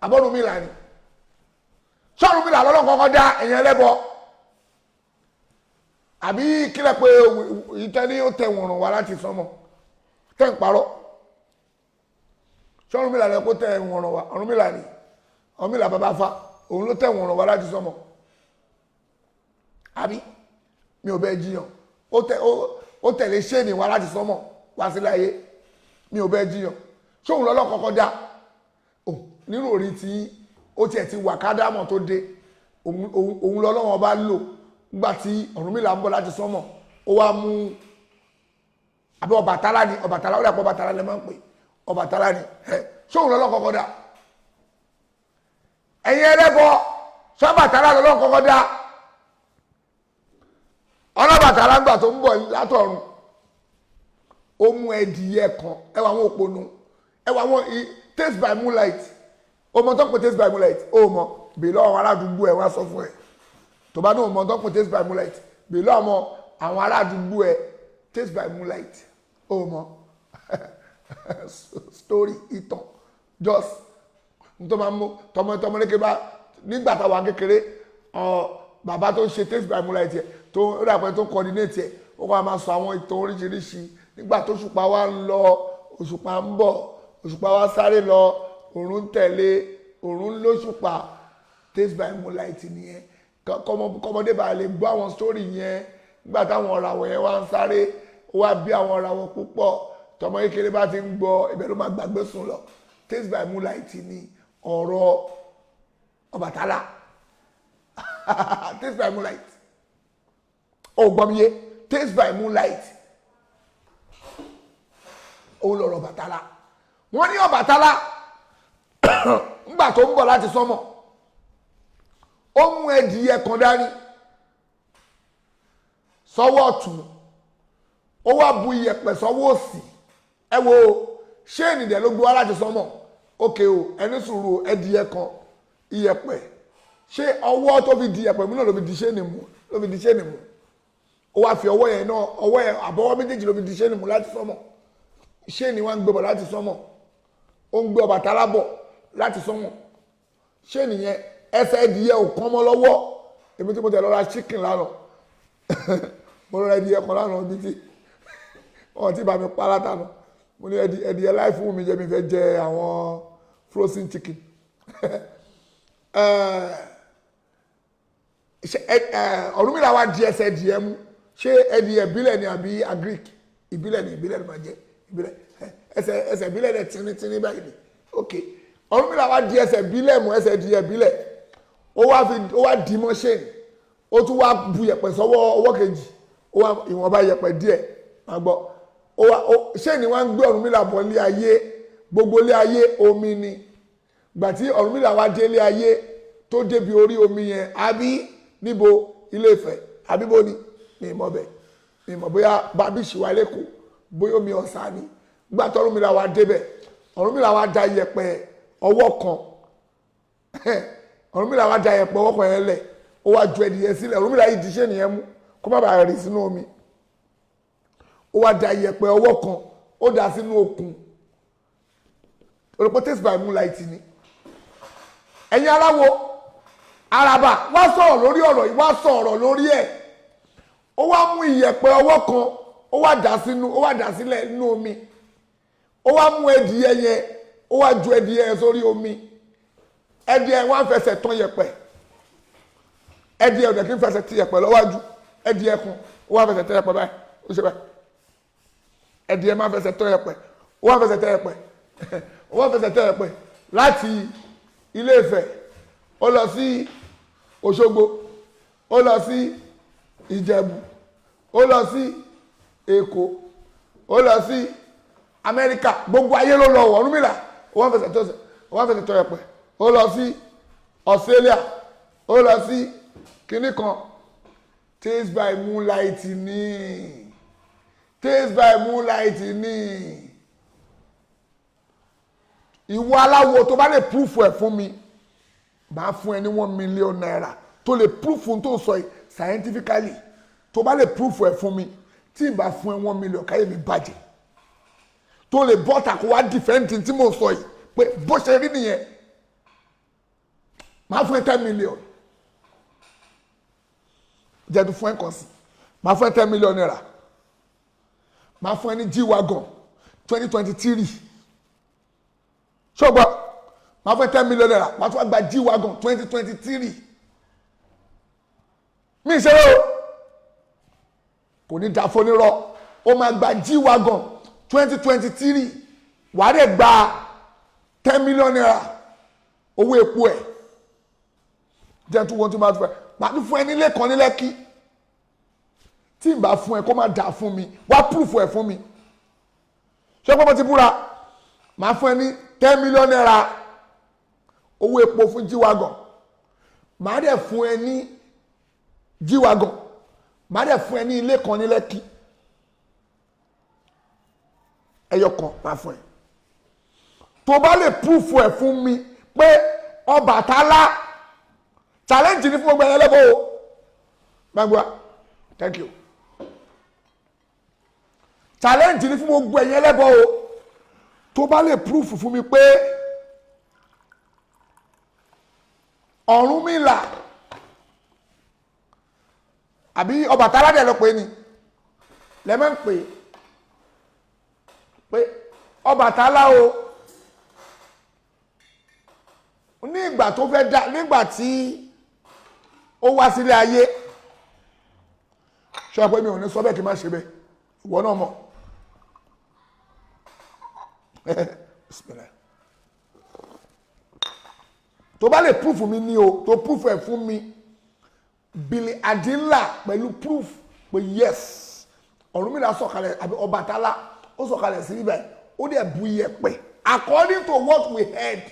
Ọ̀rúnmìlà ni. Ọ̀rúnmìlà lọ́lọ́ kọ́kọ́ dá ẹ̀yin ẹlẹ́bọ. Àbí kílẹ̀ pé ìtẹ́ni ó tẹ̀ wọ̀nràn wá láti sánmọ̀ tẹ̀ ń parọ́. Ọ̀rúnmìlà lẹ́ kó tẹ̀ wọ̀nràn wá, Ọ̀rúnmìlà ni. Ọ̀rúnmìlà bàbá fa òun ló tẹ̀ wọ̀nràn wá láti sánmọ̀. Àbí mi ò bẹ́ẹ̀ jiyàn, ó tẹ̀lé ṣéènì wá láti sánmọ̀ wá sílẹ̀ ayé, mi ò bẹ́ẹ̀ jiyàn. Ṣóun lọ́lọ́ kọ́kọ́ dá nínú orí tí ó tiẹ̀ ti wà kádàmọ̀ tó dé, òun lọ́lọ́wọ́n bá lò nígbà tí Ọ̀rúnmìlà ń bọ̀ láti sánmọ̀ ó wá mú àbí Ọbàtálá ni Ọbàtálá ó dàpọ̀ Ọbàtálá lè máa ń pè Ọbàtálá ni ṣóun lọ́lọ́ kọ́kọ́ dá ẹ̀yin ẹlẹ́bọ ṣọ́bàtálá lọ́lọ́ kọ́kọ́ dá Ọlọ́bàtálá ńgbà tó ń bọ̀ látọ̀run ó mú ẹdìyẹ kan ẹwà àwọn òpónú ẹwà àwọn taste by moonlight ó mọ tó ń pè taste by moonlight ó mọ bèlọ́ àwọn aládùúgbò ẹ̀ wá sọ fún ẹ tó bá náà mọ tó ń pè taste by moonlight bèlọ́ àwọn aládùúgbò ẹ̀ taste by moonlight ó mọ story ìtàn just tó máa mú tọmọ lékè bá nígbà táwọn kékeré bàbá tó ń ṣe taste by moonlight yẹ tó rà tó ń coordinate yẹ ó kọ́ máa sọ àwọn ìtàn oríṣiríṣi nígbà tó òṣùpá wa ń lọ òṣùpá ń bọ̀ òṣùpá wa sáré lọ òrùn tẹ̀lé òrùn lóṣùpá taste by moonlight nìyẹn kọ́mọdé bá lè gbọ́ àwọn story yẹn nígbà táwọn ọ̀ràwọ̀ yẹn wá ń sáré ó wá bí àwọn ọ̀ràwọ̀ púpọ̀ tọmọ kékeré bá ti ń gbọ́ ibẹ̀ ló máa gbàgbé sùn lọ taste by moonlight ni ọ̀rọ̀ Ọbàtálá taste by moonlight ó gbọ́ mi yé taste by moonlight ó lọ́rọ̀ Ọbàtálá wọ́n ní Ọbàtálá ńgbà tó ń bọ̀ láti sánmọ̀ ó mú ẹdìyẹ kan dání sọ́wọ́ ọ̀tún ó wá bu iyẹ̀pẹ̀ sọ́wọ́ òsì ẹ wo ṣé ènìyàn ló gbé wá láti sánmọ̀ ókè o ẹni sùúrù ẹdìyẹ kan iyẹ̀pẹ̀ ṣé ọwọ́ tó fi di iyẹ̀pẹ̀ mú náà ló fi di ṣéènì mú ó wá fi ọwọ́ yẹn náà ọwọ́ yẹn àbọ̀wọ́ méjèèjì ló fi di ṣéènì mú láti sánmọ̀ ṣéènì wá ń gbé bọ̀ láti sánmọ̀ ó ń gbé Ọbàtálá bọ̀ láti sánmọ̀ ṣéènì yẹn ẹsẹ̀ ẹdìyẹ ò kán mọ́ lọ́wọ́ èmi tí mo tẹ̀ lọ ra chicken lánàá mo rọ ẹdìyẹ kan lánàá bí tí wọn ti bá mi pa látànà mo ní ẹdìyẹ láì fún mi jẹ mi fẹ́ jẹ àwọn frozen chicken Ọ̀rúnmìlà wa di ẹsẹ̀ ẹdìyẹ mú ṣé ẹdìyẹ ìbílẹ̀ ni àbí agric ìbílẹ̀ ni máa jẹ ìbílẹ̀ ẹsẹ̀ ìbílẹ̀ rẹ̀ tínrín báyìí ni ok Ọ̀rúnmìlà wa di ẹsẹ̀ ìbílẹ̀ mú ẹsẹ̀ ẹdìyẹ ìbílẹ̀ ó wá dì mọ́ ṣéènì ó tún wá bu yẹ̀pẹ̀ sọ́wọ́ ọwọ́ kejì ó wá ìwọ̀nba yẹ̀pẹ̀ díẹ̀ máa gbọ́ ṣéènì wá ń gbé Ọ̀rúnmìlà bọ̀ lé ayé gbogbo lé ayé omi ni gbà tí Ọ̀rúnmìlà wá dé lé ayé tó débi orí omi yẹn àbí níbo Ilé Ifẹ̀ àbí bó ni ní ìmọ̀ bẹ̀ ní ìmọ̀ bóyá bábíṣì wà lẹ́kọ̀ọ́ bóyá omi ọ̀sà ni gbà tí Ọ̀rúnmìlà wá débẹ̀ Ọ̀rúnmìlà wá da yẹ̀pẹ̀ ọwọ́ kan Ọ̀rúnmìlà wá da yẹ̀pẹ̀ ọwọ́ kan yẹn lẹ̀ ó wá ju ẹdìyẹ sílẹ̀ Ọ̀rúnmìlà yìí di ṣéènì yẹn mú kó má bàa rì sínú omi ó wá da yẹ̀pẹ̀ ọwọ́ kan ó dà sínú òkun olùkọ́ taste by moonlight ni ẹ̀yin aláwo àràbà wá sọ̀rọ̀ lórí ọ̀rọ̀ yìí wá sọ̀rọ̀ lórí ẹ̀ ó wá mú iyẹ̀pẹ̀ ọwọ́ kan ó wá dà sílẹ̀ nínú omi ó wá mú ẹdìyẹ yẹn ó wá ju ẹdìyẹ yẹn sórí omi ẹdìyẹ wá ń fẹsẹ̀ tán yẹ̀pẹ̀ ẹdìyẹ ọ̀dẹ̀ kí n fẹsẹ̀ ti yẹ̀pẹ̀ lọ́wájú ẹdìyẹ kan ó wá fẹsẹ̀ tẹ yẹ̀pẹ̀ báyìí ó ṣe báyìí ẹdìyẹ máa fẹsẹ̀ tán yẹ̀pẹ̀ ó wá fẹsẹ̀ tẹ yẹ̀pẹ̀ ó wá fẹsẹ̀ tẹ yẹ̀pẹ̀ láti Ilé Ifẹ̀ ó lọ sí Òṣogbo ó lọ sí Ìjẹ̀bú ó lọ sí Èkó ó lọ sí Amẹ́ríkà gbogbo ayé ló lọ wọ̀ Ọ̀rúnmìlà ó wá fẹsẹ̀ tọ yẹ̀pẹ̀ ó lọ sí Australia ó lọ sí kinní kan taste by moonlight ni taste by moonlight ni ìwọ aláwo tó bá lè proof ẹ̀ fún mi máa fún ẹ ní 1 million naira tó lè proof tó sọ yìí scientifically tó bá lè proof ẹ̀ fún mi tí n bá fún ẹ 1 million káyé mi bàjẹ́ tó lè bọ́ta kó wá defend tí mo sọ yìí pé bó ṣe rí nìyẹn máa fún ẹ 10 million jẹ́du fún ẹ kàn sí máa fún ẹ 10 million naira máa fún ẹ ní G-Wagon 2023 ṣọ́gbà máa fún ẹ 10 million naira máa tún gba G-Wagon 2023 mi ṣe o kò ní da fonírọ́ ó máa gba G-Wagon 2023 wàá dẹ̀ gba 10 million naira owó epo ẹ̀ jẹ́ tún wọ́n tún máa tún fẹ́ máa tún fún ẹ nílé kan ní Lẹ́kì tí n bá fún ẹ kó má dà fún mi wá proof ẹ fún mi ṣé pé mo ti búra màá fún ẹ ní 10 million naira owó epo fún G-Wagon màá dẹ̀ fún ẹ ní G-Wagon màá dẹ̀ fún ẹ ní ilé kan ní Lẹ́kì ẹyọ kan màá fún ẹ tó bá lè proof ẹ fún mi pé Ọbàtálá challenge ní fún gbogbo ẹyẹ lẹ́bọ̀ o gbàgbọ́ thank you challenge ní fún gbogbo ẹyẹ lẹ́bọ̀ o tó bá lè proof fún mi pé Ọ̀rúnmìlà àbí Ọbàtálá dẹ̀ lọ pé ni lẹ́mọ̀ ń pé Ọbàtálá o ní ìgbà tó fẹ́ dá nígbà tí ó wá sílé ayé ṣe pé mi ò ní sọ bẹ́ẹ̀ kí n má ṣe bẹ́ẹ̀ ìwọ náà mọ̀ tó bá lè proof mi ní o tó proof ẹ̀ fún mi bìlì àdínlà pẹ̀lú proof pé yes Ọ̀rúnmìlà sọ̀kalẹ̀ àbí Ọbàtálá ó sọ̀kalẹ̀ sí ibẹ̀ ó dẹ̀ bu iyẹ̀pẹ̀ according to what we heard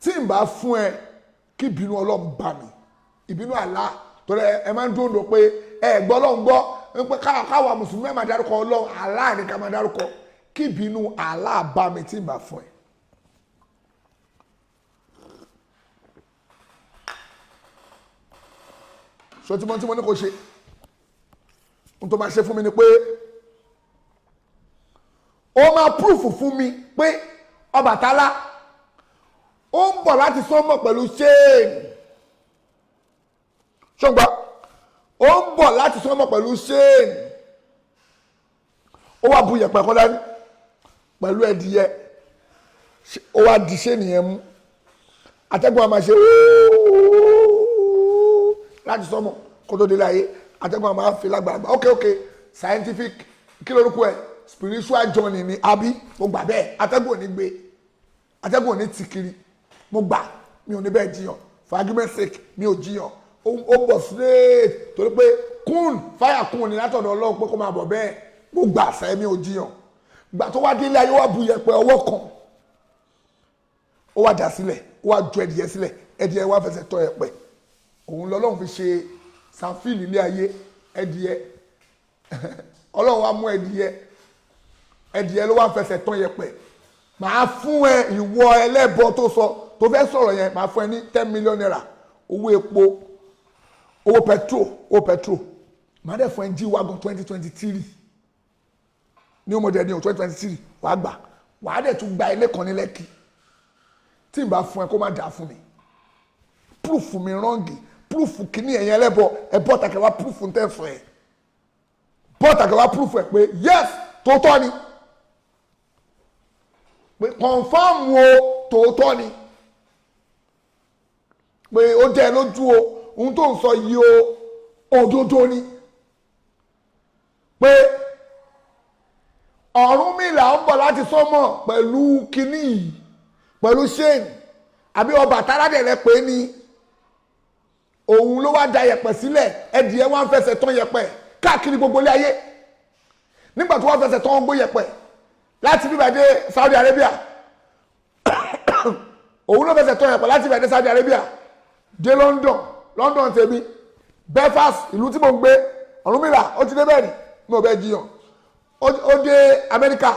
tí n bá fún ẹ kí ìbínú Ọlọ́run bá mi ìbínú Allah torí ẹ máa ń dúró pé ẹ gbọ́ Ọlọ́run gbọ́ pé káwa mùsùlùmí máa dárúkọ Ọlọ́run Allah ní ká máa dárúkọ kí ìbínú Allah bá mi tí n bá fún ẹ. so tí mo ní kò ṣe n tó máa ṣe fún mi ni pé ó máa proof fún mi pé Ọbàtálá ó ń bọ̀ láti sọ́mọ̀ pẹ̀lú ṣéènì ṣùgbọ́n ó ń bọ̀ láti sọ́mọ̀ pẹ̀lú ṣéènì ó wá bu yẹ̀pẹ̀ kan dání pẹ̀lú ẹdìyẹ ó wá di ṣéènì yẹn mú atẹ́gùn a máa ṣe láti sọ́mọ̀ kó tó délé ayé atẹ́gùn a máa fi lágbàlagbà ok scientific kí lórúkọ ẹ spiritual journey ni àbí mo gbà bẹ́ẹ̀ atẹ́gùn ò ní gbé atẹ́gùn ò ní tìkiri mo gbà mi ò ní bẹ́ẹ̀ jiyàn for argument sake mi ò jiyàn ó bọ̀ straight torí pé fire kún ni látọ̀dọ̀ Ọlọ́run pé kó máa bọ̀ bẹ́ẹ̀ mo gbà sẹ́yìn mi ò jiyàn gbà tó wá délé ayé wá bu yẹ̀pẹ̀ ọwọ́ kan ó wá dà sílẹ̀ ó wá ju ẹdìyẹ sílẹ̀ ẹdìyẹ wá fẹsẹ̀ tọ́ yẹ̀pẹ̀ òun lọ́lọ́run fi ṣe sanfil ilé ayé ẹdìyẹ Ọlọ́run wá mú ẹdìyẹ ló wá fẹsẹ̀ tọ́ yẹ̀pẹ̀ màá fún ẹ ìwọ ẹlẹ́bọ tó fẹ́ sọ̀rọ̀ yẹn màá fún ẹ ní 10 million naira owó epo owó petrol màá dẹ̀ fún ẹ G-Wagon 2023 ní ọmọdé ní 2023 wàá gbà wàá dẹ̀ tún gba ilé kan ní Lẹ́kì tí n bá fún ẹ kó má dà fún mi proof mi rọ́ǹgì proof kìíní ẹ̀yìn ẹbọ tàkẹ́wá proof ń tẹ̀ fún ẹ bọ́ tàkẹ́wá proof ẹ pé yes tòótọ́ ni pé confam o tòótọ́ ni pé ó jẹ́ lójú o ohun tó ń sọ yìí o òdodo ni pé Ọ̀rúnmìlà ń bọ̀ láti sọ́mọ̀ pẹ̀lú kínní yìí pẹ̀lú ṣéènì àbí Ọbàtálá dẹ̀ pé ní òun ló wá da yẹ̀pẹ̀ sílẹ̀ ẹdìyẹ wọn fẹsẹ̀ tán yẹ̀pẹ̀ káàkiri gbogbo ilé ayé nígbà tó wá fẹsẹ̀ tán gbó yẹ̀pẹ̀ láti bí bàdé Saudi Arabia òun ló fẹsẹ̀ tán yẹ̀pẹ̀ láti bàdé Saudi Arabia dé London tèmi Belfast ìlú tí mo ń gbé Ọ̀rúnmìlà ó ti dé bẹ́ẹ̀ ni mo bẹ́ẹ̀ jiyàn ó dé Amẹ́ríkà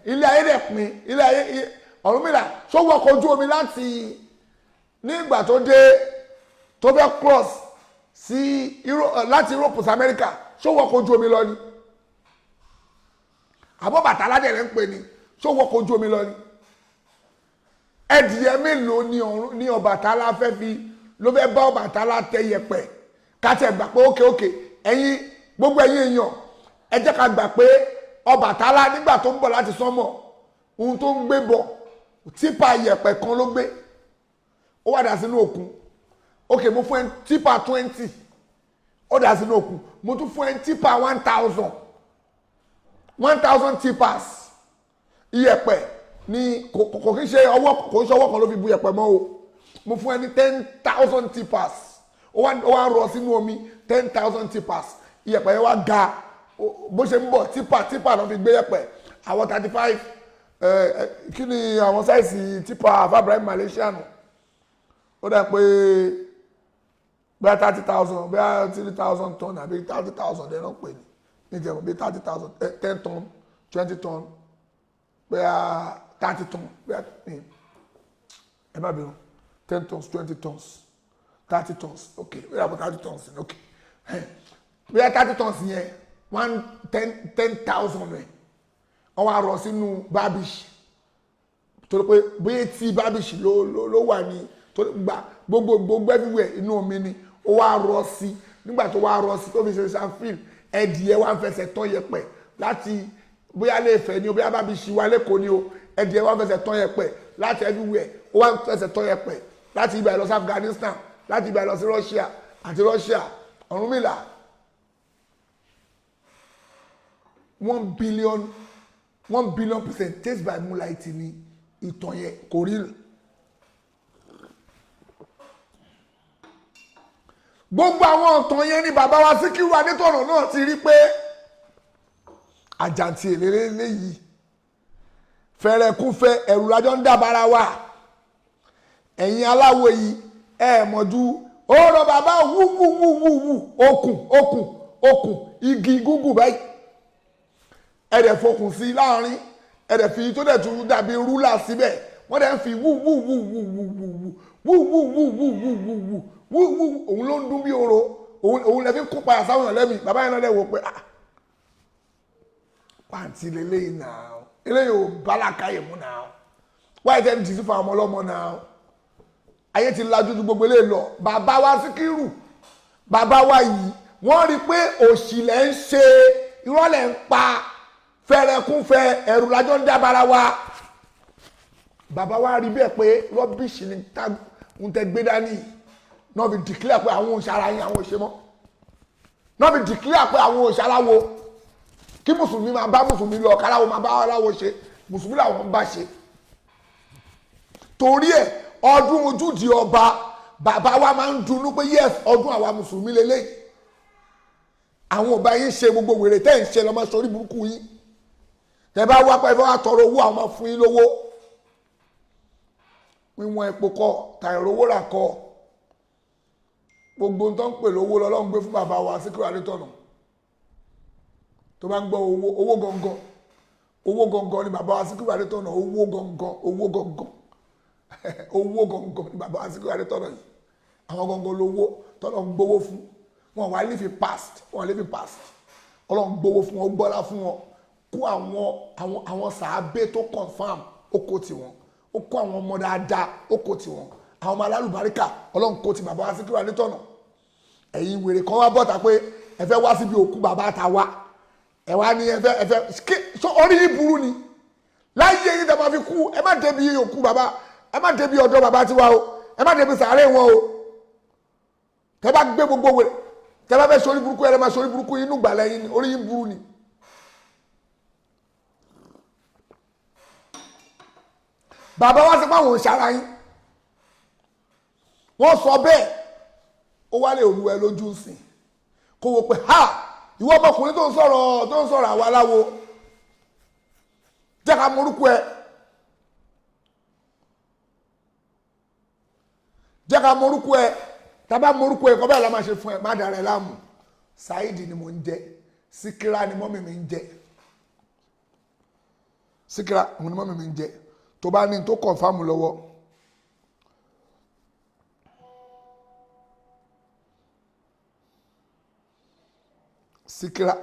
ilé ayé dẹ̀ pin ilé ayé Ọ̀rúnmìlà ṣó wọkọ̀ ojú omi láti nígbà tó dé tó fẹ́ cross sí láti Europe sí Amẹ́ríkà ṣó wọkọ̀ ojú omi lọ ni àbọ̀ Ọbàtálá dẹ̀ ń pè ní ṣó wọkọ̀ ojú omi lọ ni ẹdìyẹ mélòó ni Ọbàtálá fẹ́ fi ló fẹ́ bá Ọbàtálá tẹ yẹ̀pẹ̀ káṣẹ gbà pé ókè ẹ̀yin gbogbo ẹ̀yin èèyàn ẹ jẹ́ ká gbà pé Ọbàtálá nígbà tó ń bọ̀ láti sánmọ̀ ohun tó ń gbé bọ̀ típa yẹ̀pẹ̀ kan ló gbé ó wá dà sínú òkun ókè mo fún ẹ típa 20 ó dà sínú òkun mo tún fún ẹ típa 1000 tipas iyẹ̀pẹ̀ ni kò kí ṣe ọwọ́ kan ló fi bu yẹ̀pẹ̀ mọ́ o mo fún ẹ ní 10,000 tipas ó wá rọ sínú omi 10,000 tippers iyẹ̀pẹ̀ yẹn wá ga bó ṣe ń bọ̀ tipa ló fi gbé yẹ̀pẹ̀ àwọn 35 kí ni àwọn sáìsì tipa Abraham Malaysian ó dà pé bóyá 30,000 bóyá 3,000 ton àbí 30,000 ẹ̀ náà pè ní níjẹ̀mọ̀ bí 30,000 10 ton 20 ton bóyá 30 ton bóyá ẹ má bẹ̀rù 10 tons 20 tons 30 tons ok bóyá 30 tons ok bóyá 30 tons yẹn 10,000 rẹ̀ wọ́n wá rọ sínú barbish torí pé bóyá tí barbish ló wà ní gbogbo everywhere inú omi ni ó wá rọ sí nígbà tó wá rọ sí tó fi ṣe sanfil ẹdìyẹ wá ń fẹsẹ̀ tán yẹpẹ̀ láti bóyá lè fẹ́ ni o bóyá barbish wà lẹ́kọ̀ọ́ ni o ẹdìyẹ wá ń fẹsẹ̀ tán yẹpẹ̀ láti everywhere ó wá ń fẹsẹ̀ tán yẹpẹ̀ láti ibà lọ sí Afghanistan láti ibà lọ sí Russia àti Russia Ọ̀rúnmìlà 1 billion percent taste by moonlight ni ìtàn yẹn kò rí gbogbo àwọn ọ̀tàn yẹn ni bàbá wa Síkírù Adétọ̀nà náà ti rí pé àjàntì èlérè léyìí fẹ̀rẹ̀kúfẹ̀ ẹ̀rù lájọ́ ń dàbára wa ẹ̀yin aláwo yìí mọ̀jú ó rọ bàbá wúwúwúwú okùn igi gúngùn báyìí ẹ̀rẹ̀ fokùn sí láàrin ẹ̀rẹ̀ fi tó dẹ̀ tún dàbí rúlà síbẹ̀ wọ́n dẹ̀ ń fi wúwúwúwúwúwú òun ló ń dún bí oró òun lẹ́bí kó padà sáwọn ẹ̀lẹ́mì bàbá yẹn náà dẹ̀ wò pé pàǹtí lélẹ́yìn náà eléyìí ò bálákàyè mú náà wáyé tẹ́ ń tì sí fún àwọn ọlọ́mọ náà ayé ti lajú ju gbogbo eléyìí lọ bàbá wa Síkírù bàbá wa yìí wọ́n rí i pé òṣì lẹ̀ ń ṣe irọ́ lẹ̀ ń pa fẹ̀rẹ̀kúfẹ̀ ẹ̀rù lájọ́ ń dábàrà wa bàbá wa rí bẹ́ẹ̀ pé rọ́bìṣì ni ń tẹ́ gbé dání náà fi dìklẹ́ pé àwọn òṣàrà yín àwọn òṣèmọ́ náà fi dìklẹ́ pé àwọn òṣàrà wo kí mùsùlùmí máa bá mùsùlùmí lọ káláwo máa bá aláwo ṣe mùsùlùmí làwọn bá ṣe torí ẹ̀ ọdún ojúde ọba bàbá wa máa ń dunnú pé yes ọdún àwa mùsùlùmí lélẹ́yìí àwọn ọba yín ṣe gbogbo wèrè tẹ́ ń ṣe lọ́mọ sórí burúkú yín tẹ́ bá wá pẹ́ fẹ́ wá tọrọ owó àwọn fún yín lówó wíwọ́n epo kọ́ tàìrò owó rà kọ́ gbogbo tó ń pè lówó lọ́lọ́run gbé fún bàbá wa Síkírù Adétọ̀nà tó bá ń gbọ́ owó gangan ni bàbá wa Síkírù Adétọ̀nà owó gangan ni bàbá wa Síkírù Adétọ̀nà yìí àwọn gangan lówó tọ́lọ̀ ń gbówó fún wọn wà live past ọlọ́run gbówó fún wọn gbọ́lá fún wọn kó àwọn sàábé tó confam ó kó tiwọn ó kó àwọn ọmọ dáadáa ó kó tiwọn àwọn ọmọ alálùbáríkà ọlọ́run kó ti bàbá wa Síkírù Adétọ̀nà ẹ̀yin wèrè kan wá bọ́ta pé ẹ fẹ́ wá síbi òkú bàbá ta wá ẹ wá ní ẹ fẹ́ so orí yìí burú ni láyé yìí tẹ́ máa fi kú ẹ má débi òkú bàbá ẹ má débi ọ̀dọ̀ bàbá tiwa o ẹ má débi sàárè wọn o tẹ́ bá gbé gbogbo wèrè tẹ́ bá fẹ́ sórí burúkú ẹ máa sórí burúkú inú gbàlẹ́ yìí ni orí yìí burú ni. bàbá wa sọ pé àwọn òṣàrà yín wọ́n sọ bẹ́ẹ̀ ó wá lè olú ẹ lójú sìn kó wo pé ha ìwọ ọmọkùnrin tó ń sọ̀rọ̀ àwa aláwo jẹ́ ká morúkú ẹ tàbá morúkú ẹ kọ́ bẹ́ẹ̀ la máa ṣe fún ẹ má dára ẹ láàmú Saheed ni mo ń jẹ Síkírà ni mọ́mì mi ń jẹ Síkírà ni mọ́mì mi ń jẹ tó bá ní tó kọ̀ǹfàmù lọ́wọ́ Síkírà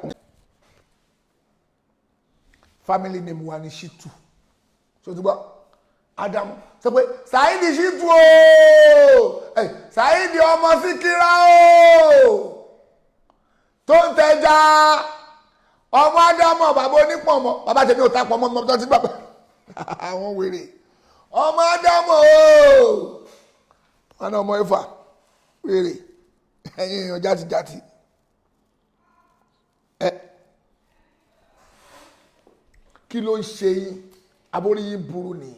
family name wa ni Shittu so ti gbọ́ Adam sọ pé Saheed Shittu ooo Saheed ọmọ Síkírà ooo tó ń tẹja ọmọ Ádámọ̀ bàbá onípọ̀mọ́ bàbá tẹ̀lé òta pọ̀ mọ́ tó ti gbà pé àwọn wèrè ọmọ Ádámọ̀ ooo wọn náà ọmọ Ẹ̀fà wèrè ẹ̀yin èèyàn játijàti kí ló ń ṣe yín aborí yín burú ni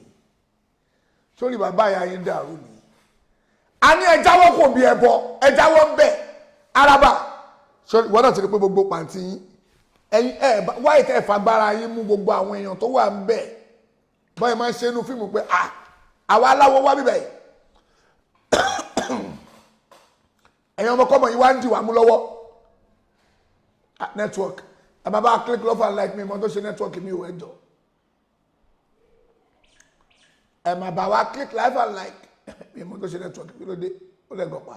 sórí bàbá ìyá yín dàrú ni a ní ẹ jáwọ́ kò bí ẹbọ ẹ jáwọ́ ń bẹ̀ araba ṣé ìwọ náà ti rí pé gbogbo pàǹtí yín ẹ̀yin wáyé tẹ́ ẹ fagbára yín mú gbogbo àwọn èèyàn tó wà ń bẹ̀ báyìí máa ń ṣe inú fíìmù pé àwa aláwọ̀ wá bíbẹ̀ yìí ẹ̀yin ọmọkọ́mọ yìí wá ń dìwà mú lọ́wọ́ network ẹ máa bá click love and like mi mọ́ tó ṣe network mi ò ẹjọ́ ẹ máa bá wa click live and like mi mọ́ tó ṣe network mi ló dé ó lẹ́gọ̀ọ́ pa.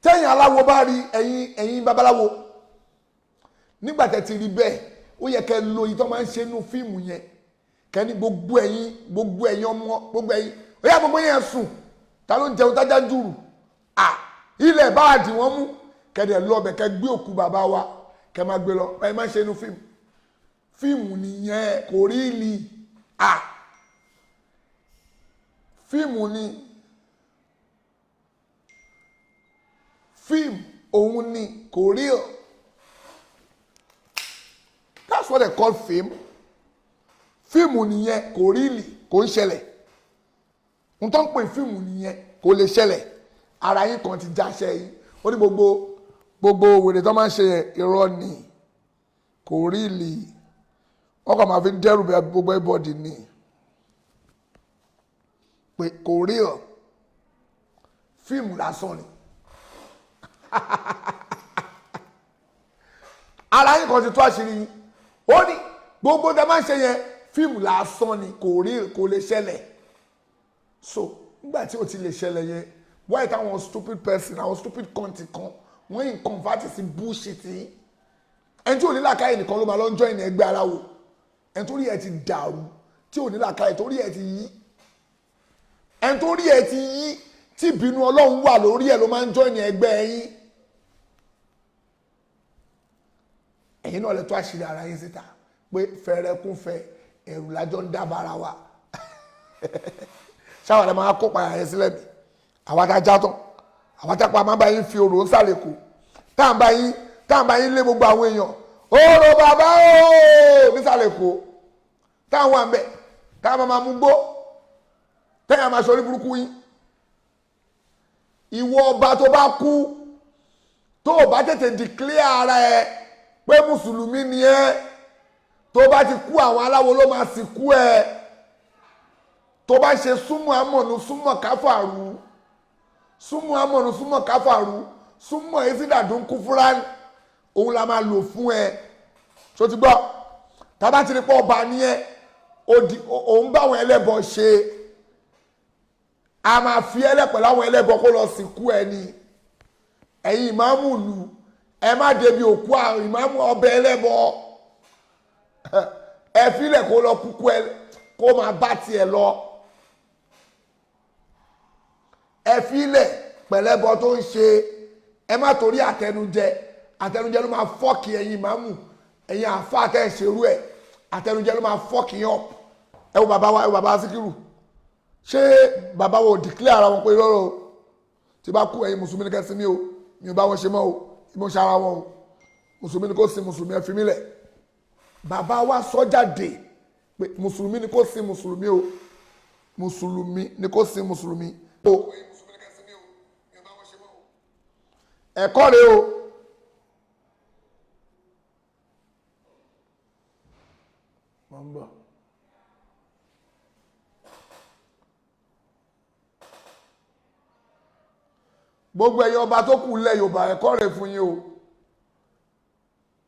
tẹ́yìn aláwo bá rí ẹ̀yin babaláwo nígbà tẹ́ ti rí bẹ́ẹ̀ ó yẹ kẹ́ lo ìtọ́ máa ń ṣe nínú fíìmù yẹn kẹ́ni gbogbo ẹ̀yin ọmọ gbogbo ẹ̀yin ó yá gbogbo yẹn sùn ta ló ń jẹun tájá jùrù ilẹ̀ bá dì wọ́n mú kẹ́dẹ̀ lọ bẹ̀ kẹ́ gbé òkú bàbá wa kẹ́ máa gbé lọ ẹ̀ máa ń ṣe nínú fíìmù nìyẹn kò rí ìlì fíìmù ni fíìmù òun ni kò real that's what they call film fíìmù nìyẹn kò ríìlì kò ń ṣẹlẹ̀ n tó ń pè fíìmù nìyẹn kò lè ṣẹlẹ̀ ara yín kan ti jáṣẹ yín ó ní gbogbo wèrè tó máa ń ṣe irọ́ ni kò ríìlì wọ́n kàn máa fi dẹ́rù bẹ gbogbo everybody ni pé kò real fíìmù lásán ni ara yín kan ti tó àṣírí yín ó ní gbogbo tẹ máa ń ṣe yẹn fíìmù lásán ni kò rí kò lè ṣẹlẹ̀ so nígbà tí ó ti lè ṣẹlẹ̀ yẹn why táwọn stupid person àwọn stupid country kan wọ́n yìí convert sí bullshit yìí ẹni tí ò ní làákàyè nìkan ló máa lọ join ẹgbẹ́ aláwo ẹni tó rí ẹ ti dàrú tí ò ní làákàyè tó rí ẹ ti yí ẹni tó rí ẹ ti yí tí ìbínú Ọlọ́run wà lórí ẹ ló máa ń join ẹgbẹ́ yín ẹ̀yin náà lè tó àṣírí ara yín síta pé fẹ́rẹ́kún fẹ́ ẹ̀rù lájọ́ ń dábàá ara wa ṣáwọn ẹ̀ máa kó padà yẹn sílẹ̀ mi àwọn adájá tán àwọn adápa máa bá yín fi òrò ń sàlẹ̀ kù táwọn bá yín lé gbogbo àwọn èèyàn òrò bàbá o nísàlẹ̀ kù táwọn àmì táwọn máa mú gbó tẹ́yà máa ṣorí burúkú yín ìwọ ọba tó bá kú tó o bá tètè declare ara ẹ pé mùsùlùmí ni ẹ tó bá ti kú àwọn aláwo ló máa sì kú ẹ tó bá ṣe súnmọ́ amọ̀nù súnmọ́ káfàrú súnmọ́ amọ̀nù súnmọ́ káfàrú súnmọ́ ezidadun kúfúrán òun la máa lò fún ẹ tó ti gbọ́ tábà ti rí pọ̀ ọba ni ẹ òun bá àwọn ẹlẹ́bọ ṣe a máa fi ẹlẹ́pẹ̀ láwọn ẹlẹ́bọ kó lọ sìnkú ẹ ni ẹ̀yin ìmáàmù lù ẹ má débi òkú ìmáàmù ọbẹ̀ ẹlẹ́bọ ẹ filẹ̀ kó lọ kúkú ẹ kó máa bá tiẹ̀ lọ ẹ filẹ̀ pẹ̀lẹ́bọ tó ń ṣe ẹ má torí àtẹnujẹ ló máa fọ́ọ̀kì ẹ̀yin ìmáàmù ẹ̀yin àfa àtẹ̀ṣerú ẹ̀ àtẹnujẹ ló máa fọ́ọ̀kì yín up ẹ wo bàbá wa ẹ wo bàbá Síkírù ṣé bàbá wo declare ara wọn pé rọrọ tí bá kú ẹ̀yin mùsùlùmí ní kẹsí mi o mi ò bá wọn ṣe mọ́ o ìmọ̀ ṣe ara wọn o mùsùlùmí ni kò sí mùsùlùmí ẹ fi mí lẹ̀ bàbá wa sọ jáde pé mùsùlùmí ni kò sí mùsùlùmí o mùsùlùmí ni kò sí mùsùlùmí o ẹ̀kọ́ rẹ o gbogbo ẹ̀yin ọba tó kù lẹ̀ Yorùbá ẹ̀kọ́ rẹ fún yín o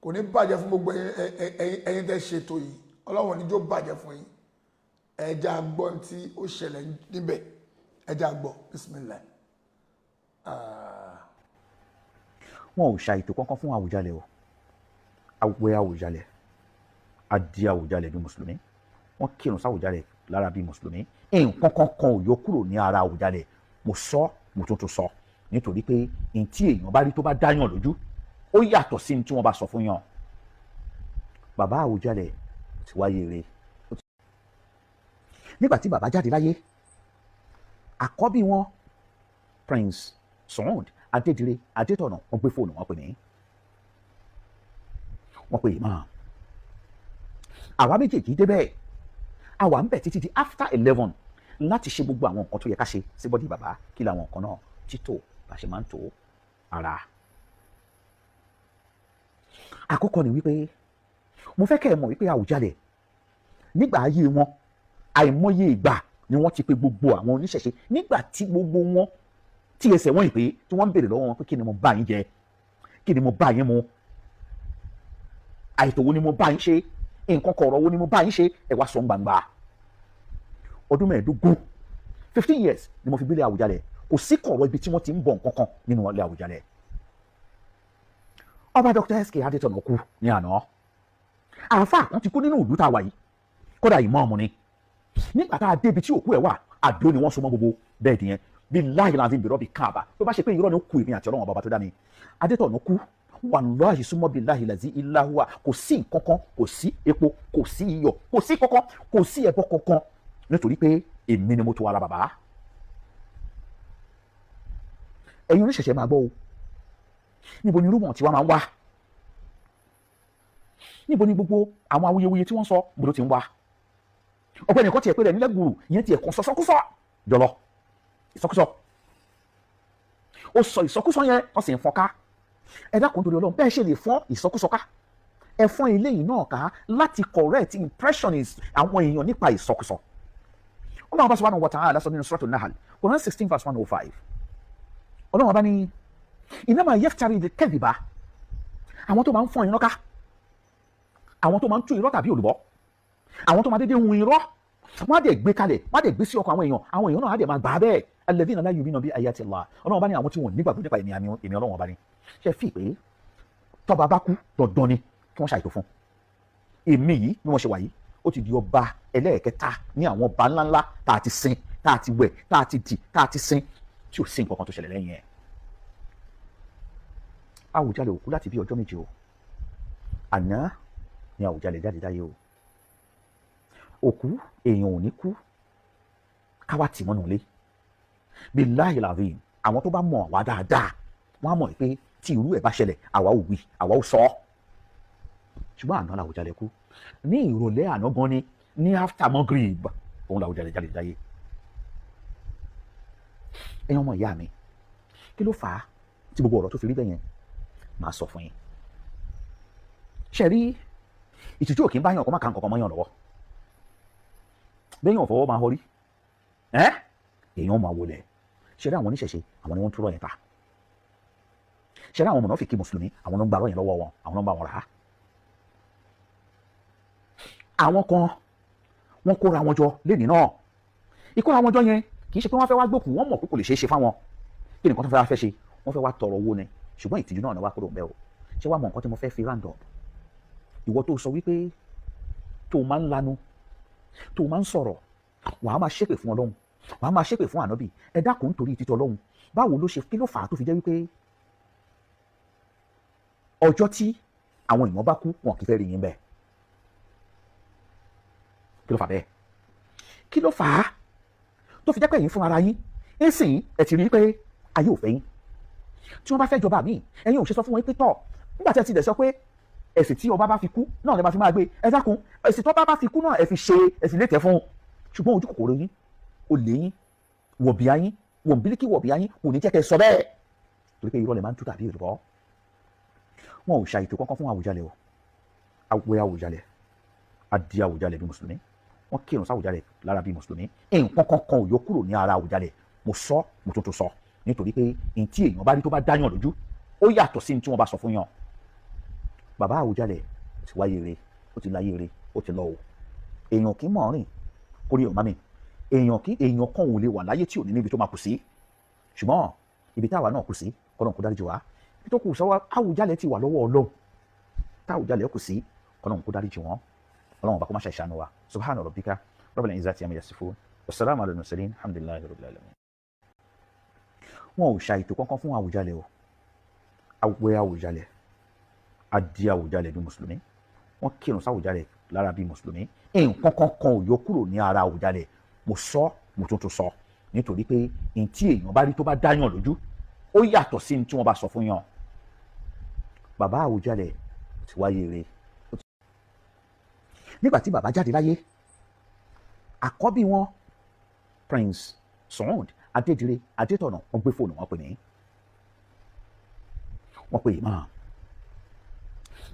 kò ní bàjẹ́ fún gbogbo ẹ̀yin tẹ́ ṣètò yìí Ọlọ́run níjó bàjẹ́ fún yín ẹja gbọ́ tí ó ṣẹlẹ̀ níbẹ̀ ẹja gbọ́ bismillah. wọn ò ṣàìtò kankan fún Awùjalẹ̀ o awẹ Awùjalẹ̀ adi Awùjalẹ̀ bí mùsùlùmí wọn kírun sáwùjalẹ̀ lára bí mùsùlùmí nǹkan kankan ò yọ kúrò ní ara Awùjalẹ̀ mo sọ mo tún sọ nítorí pé n tí èèyàn bá rí tó bá dáyàn lójú ó yàtọ̀ sí ní tí wọ́n bá sọ fún yàn bàbá Awùjalẹ̀ ti wáyé rẹ̀ nígbà tí bàbá jáde láyé àkọ́bí wọn Prince Saheed Adédire Adétọ̀nà wọ́n gbé fóònù wọn pè mí wọ́n pè Imam àwa méjèèjì débẹ̀ a wà ń bẹ̀ títí di after 11 láti ṣe gbogbo àwọn nǹkan tó yẹ ká ṣe sí bọ́dì bàbá. Kí làwọn nǹkan náà? Títò bá ṣe máa ń tò ara. Àkọ́kọ́ ni wípé mo fẹ́ kẹ́ ẹ mọ̀ wípé Awùjalẹ̀ nígbà ayé wọn àìmọye ìgbà ni wọ́n ti pe gbogbo àwọn oníṣẹ̀ṣe nígbà tí gbogbo wọn tí ẹsẹ̀ wọ́n yìí pé tí wọ́n ń béèrè lọ́wọ́ wọn pé kí ni mo bá yín jẹ, kí ni mo bá yín mu, àìtò wo ni mo bá yín ṣe, nǹkan kọ̀ọ̀rọ̀ wo ni mo bá yín ṣe, ẹ wá sọ gbangba. Ọdún 15 15 years ni mo fi gbélé Awùjalẹ̀, kò sí kọ̀ọ̀rọ̀ ibi tí wọ́n ti ń bọ̀ nǹkan kan nínú ilé Awùjalẹ̀. Ọba Dr. SK Adétọ̀nà kú ní àná. Àáfàá kan ti kú nínú ìlú tá a wà yìí, kódà ìmáàmù ni. Nígbà tá a débi tí òkú ẹ̀ wà, àdó ni wọ́n so mọ́ gbogbo bẹ́ẹ̀dì yẹn. Billahi lazim bi rabbi Kaaba, tó bá ṣe pé irọ́ ni ó kú èmi àti Ọlọ́run bàbá tó dá mi. Adétọ̀nà kú, wallahi summa billahi lazi illa huwa, kò sí nǹkan kan, kò sí epo, kò sí iyọ̀, kò sí kankan, kò sí ẹbọ kankan, nítorí pé èmi ni mo tó ara bàbá. Ẹ̀yin oníṣẹ̀ṣẹ̀ máa gbọ́ o, níbo ni rúmọ̀ tí wọ́n máa ń wá? Níbo ni gbogbo àwọn awuyewuye tí wọ́n sọ gbọ́dọ̀ ti ń wá? Ọ̀gbẹ́ni kan tiẹ̀ pé rẹ̀ nílẹ̀ gbùrù, ìyẹn tiẹ̀ kan sọ́sọ́kúsọ jọlọ. Ìsọkúsọ. Ó sọ ìsọkúsọ yẹn, wọ́n sì ń fọ́n ká. Ẹ dákun torí Ọlọ́run, bẹ́ẹ̀ ṣe lè fọ́n ìsọkúsọ ká. Ẹ fọ́n ilé yìí náà ká láti correct impression àwọn èèyàn nípa ìsọkúsọ. Ọlọ́run bá subhanahu wa ta'ala sọ nínú Suratul Nahl, Quran 16 verse 105. Ọlọ́run bá ní innama yaftari al-kadhiba, àwọn tó máa ń fọ́n irọ́ ká, àwọn tó máa ń tú irọ́ tàbí olùbọ́, àwọn tó máa dédé hun irọ́, wọ́n á dẹ̀ gbé kalẹ̀, wọ́n á dẹ̀ gbé sí ọkàn àwọn èèyàn náà á dẹ̀ máa gbà á bẹ́ẹ̀. Alladhina la yu'minuna bi ayati Allah. Ọlọ́run bá ní àwọn tí wọ́n nígbàgbọ́ nípa èmi Ọlọ́run bá ní. Ṣé fi pé tọ́ba bá kú dandan ni kí wọ́n ṣàìtò fún. Èmi yìí bí wọ́n ṣe wà yìí, ó ti di ọba ẹlẹ́ẹ̀kẹta ní àwọn ọba ńláńlá tá a ti sin, tá a ti wẹ̀, tá a ti dì, tá a ti sin, tí ò sí nǹkan kan tó ṣẹlẹ̀ lẹ́yìn ẹ̀. Awùjalẹ̀ ò kú láti bí ọjọ́ méje o. Àná ni Awùjalẹ̀ jáde dáyé o. Òkú èèyàn ò ní kú káwá tì mọ́nú ilé. Billahi lazim, àwọn tó bá mọ̀ wá dáadáa wọ́n á mọ̀ pé tí irú ẹ̀ bá ṣẹlẹ̀ àwa ò wí, àwa ò sọ. Ṣùgbọ́n àná l'Awùjalẹ̀ kú. Ní ìrọ̀lẹ́ àná gan ni ní after Maghrib òun l'Awùjalẹ̀ jáde dáyé. Ẹ̀yin ọmọ ìyá mi, kí ló fà á tí gbogbo ọ̀rọ̀ tó fi rí bẹ́ẹ̀ yẹn? Màá sọ fún yín. Ṣé rí ìtìjú òkè ń bá yàn kó má ka nǹkan kan mọ́ yàn lọ́wọ́? Bẹ́yàn fọwọ́ máa họrí, èèyàn máa wọlé. Ṣé rí àwọn oníṣẹ̀ṣe, àwọn ni wọ́n ń túrọ̀ yẹn ta. Ṣé rí àwọn mùnáfíkí mùsùlùmí, àwọn ló ń gbarọ́ yẹn lọ́wọ́ wọn, àwọn ló ń bá wọn rà á. Àwọn kan wọ́n kóra wọn jọ lénìí náà. Ìkóra wọn jọ yẹn kì í ṣe pé wọ́n fẹ́ wá gbókùn, wọ́n mọ̀ pé kò lè ṣeé ṣe fáwọn. Kí nìkan tó fẹ́ wá fẹ́ ṣe? Wọ́n fẹ́ wá tọrọ owó ni, ṣùgbọ́n ìtìjú náà ni wá kúrò ń bẹ́ o. Ṣé wàá mọ nǹkan tí mo fẹ́ fi round up? Ìwọ tó sọ wípé tó máa ń lanu, tó máa ń sọ̀rọ̀, wàá máa ṣépè fún Ọlọ́run, wàá máa ṣépè fún ànábì. Ẹ dákun torí títọ́ Ọlọ́run, báwo ló ṣe, kí ló fà á tó fi jẹ́ wípé ọjọ́ tí àwọn èèyàn bá kú wọn kì í fẹ́ rí yín bẹ́ẹ̀? Kí ló fà bẹ́ẹ̀? Kí ló fà á tó fi jẹ́ pé ẹ̀yin fún ara yín ń sìn ẹ̀ ti rí pé ayé ò fẹ́ yín? Tí wọ́n bá fẹ́ jọba míì, ẹ̀yin ò ṣe sọ fún wọn pé tọ̀, nígbà tí ẹ ti dẹ̀ sọ pé ẹ̀sìn tí ọba bá fi kú náà lè máa fi máa gbé, ẹ dákun ẹ̀sìn tó bá fi kú náà ẹ fi ṣe ẹ̀sìn létẹ̀ fún un. Ṣùgbọ́n ojú kòkòrò yín, olè yín, wọ̀bìà yín, wọ̀nbílíkì wọ̀bìà yín kò ní jẹ́ kẹ́ ẹ sọ bẹ́ẹ̀, torí pé irọ́ lè máa ń tú tàbí ìrùbọ́. Wọn ò ṣàìtò kankan fún Awùjalẹ̀ o. Awẹ́ Awùjalẹ̀, adi Awùjalẹ̀ bí mùsùlùmí, wọ́n kírun sáwùjalẹ̀ lára bí mùsùlùmí. Nǹkan kankan ò yọ kúrò ní ara Awùjalẹ̀, mo sọ mo tuntun sọ, nítorí pé ní tí èèyàn bá rí tó bá dáyàn lójú ó yàtọ̀ sí ní tí wọ́n bá sọ fún yàn. Bàbá Awùjalẹ̀ ti wáyé re, ó ti láyé re, ó ti lọ o. Èèyàn kì í mọ̀ rìn kórí ọ̀má mi, èèyàn kan ò lè wà láyé tí ò ní níbi tó máa kù sí. Ṣùgbọ́n ibi táwa náà kù sí kọ́nà kó dáríjì wá, ibi tó kù sọ́wọ́ Awùjalẹ̀ ti wà lọ́wọ́ Ọlọ́run, tá Awùjalẹ̀ kù sí kọ́nà kó dáríjì wọ́n. Ọlọ́run bá kó má ṣe ṣàánú wa. Subhana rabbika rabbil izzati amma yasifun, wassalamu ala al-mursalin, alhamdulillahi rabbil alamin. Wọn ò ṣàìtò kankan fún Awùjalẹ̀ o. Awẹ́ Awùjalẹ̀, adi Awùjalẹ̀ bí mùsùlùmí, wọ́n kírun sáwùjalẹ̀ lára bí mùsùlùmí. Nǹkan kankan ò yọ kúrò ní ara Awùjalẹ̀, mo sọ mo tuntun sọ, nítorí pé ní tí èèyàn bá rí tó bá dáyàn lójú ó yàtọ̀ sí ní tí wọ́n bá sọ fún yàn. Bàbá Awùjalẹ̀ ti wáyé re. Nígbà tí bàbá jáde láyé, àkọ́bí wọn Prince Saheed Adédire Adétọ̀nà wọ́n gbé fóònù wọn pè mí, wọ́n pè Imam.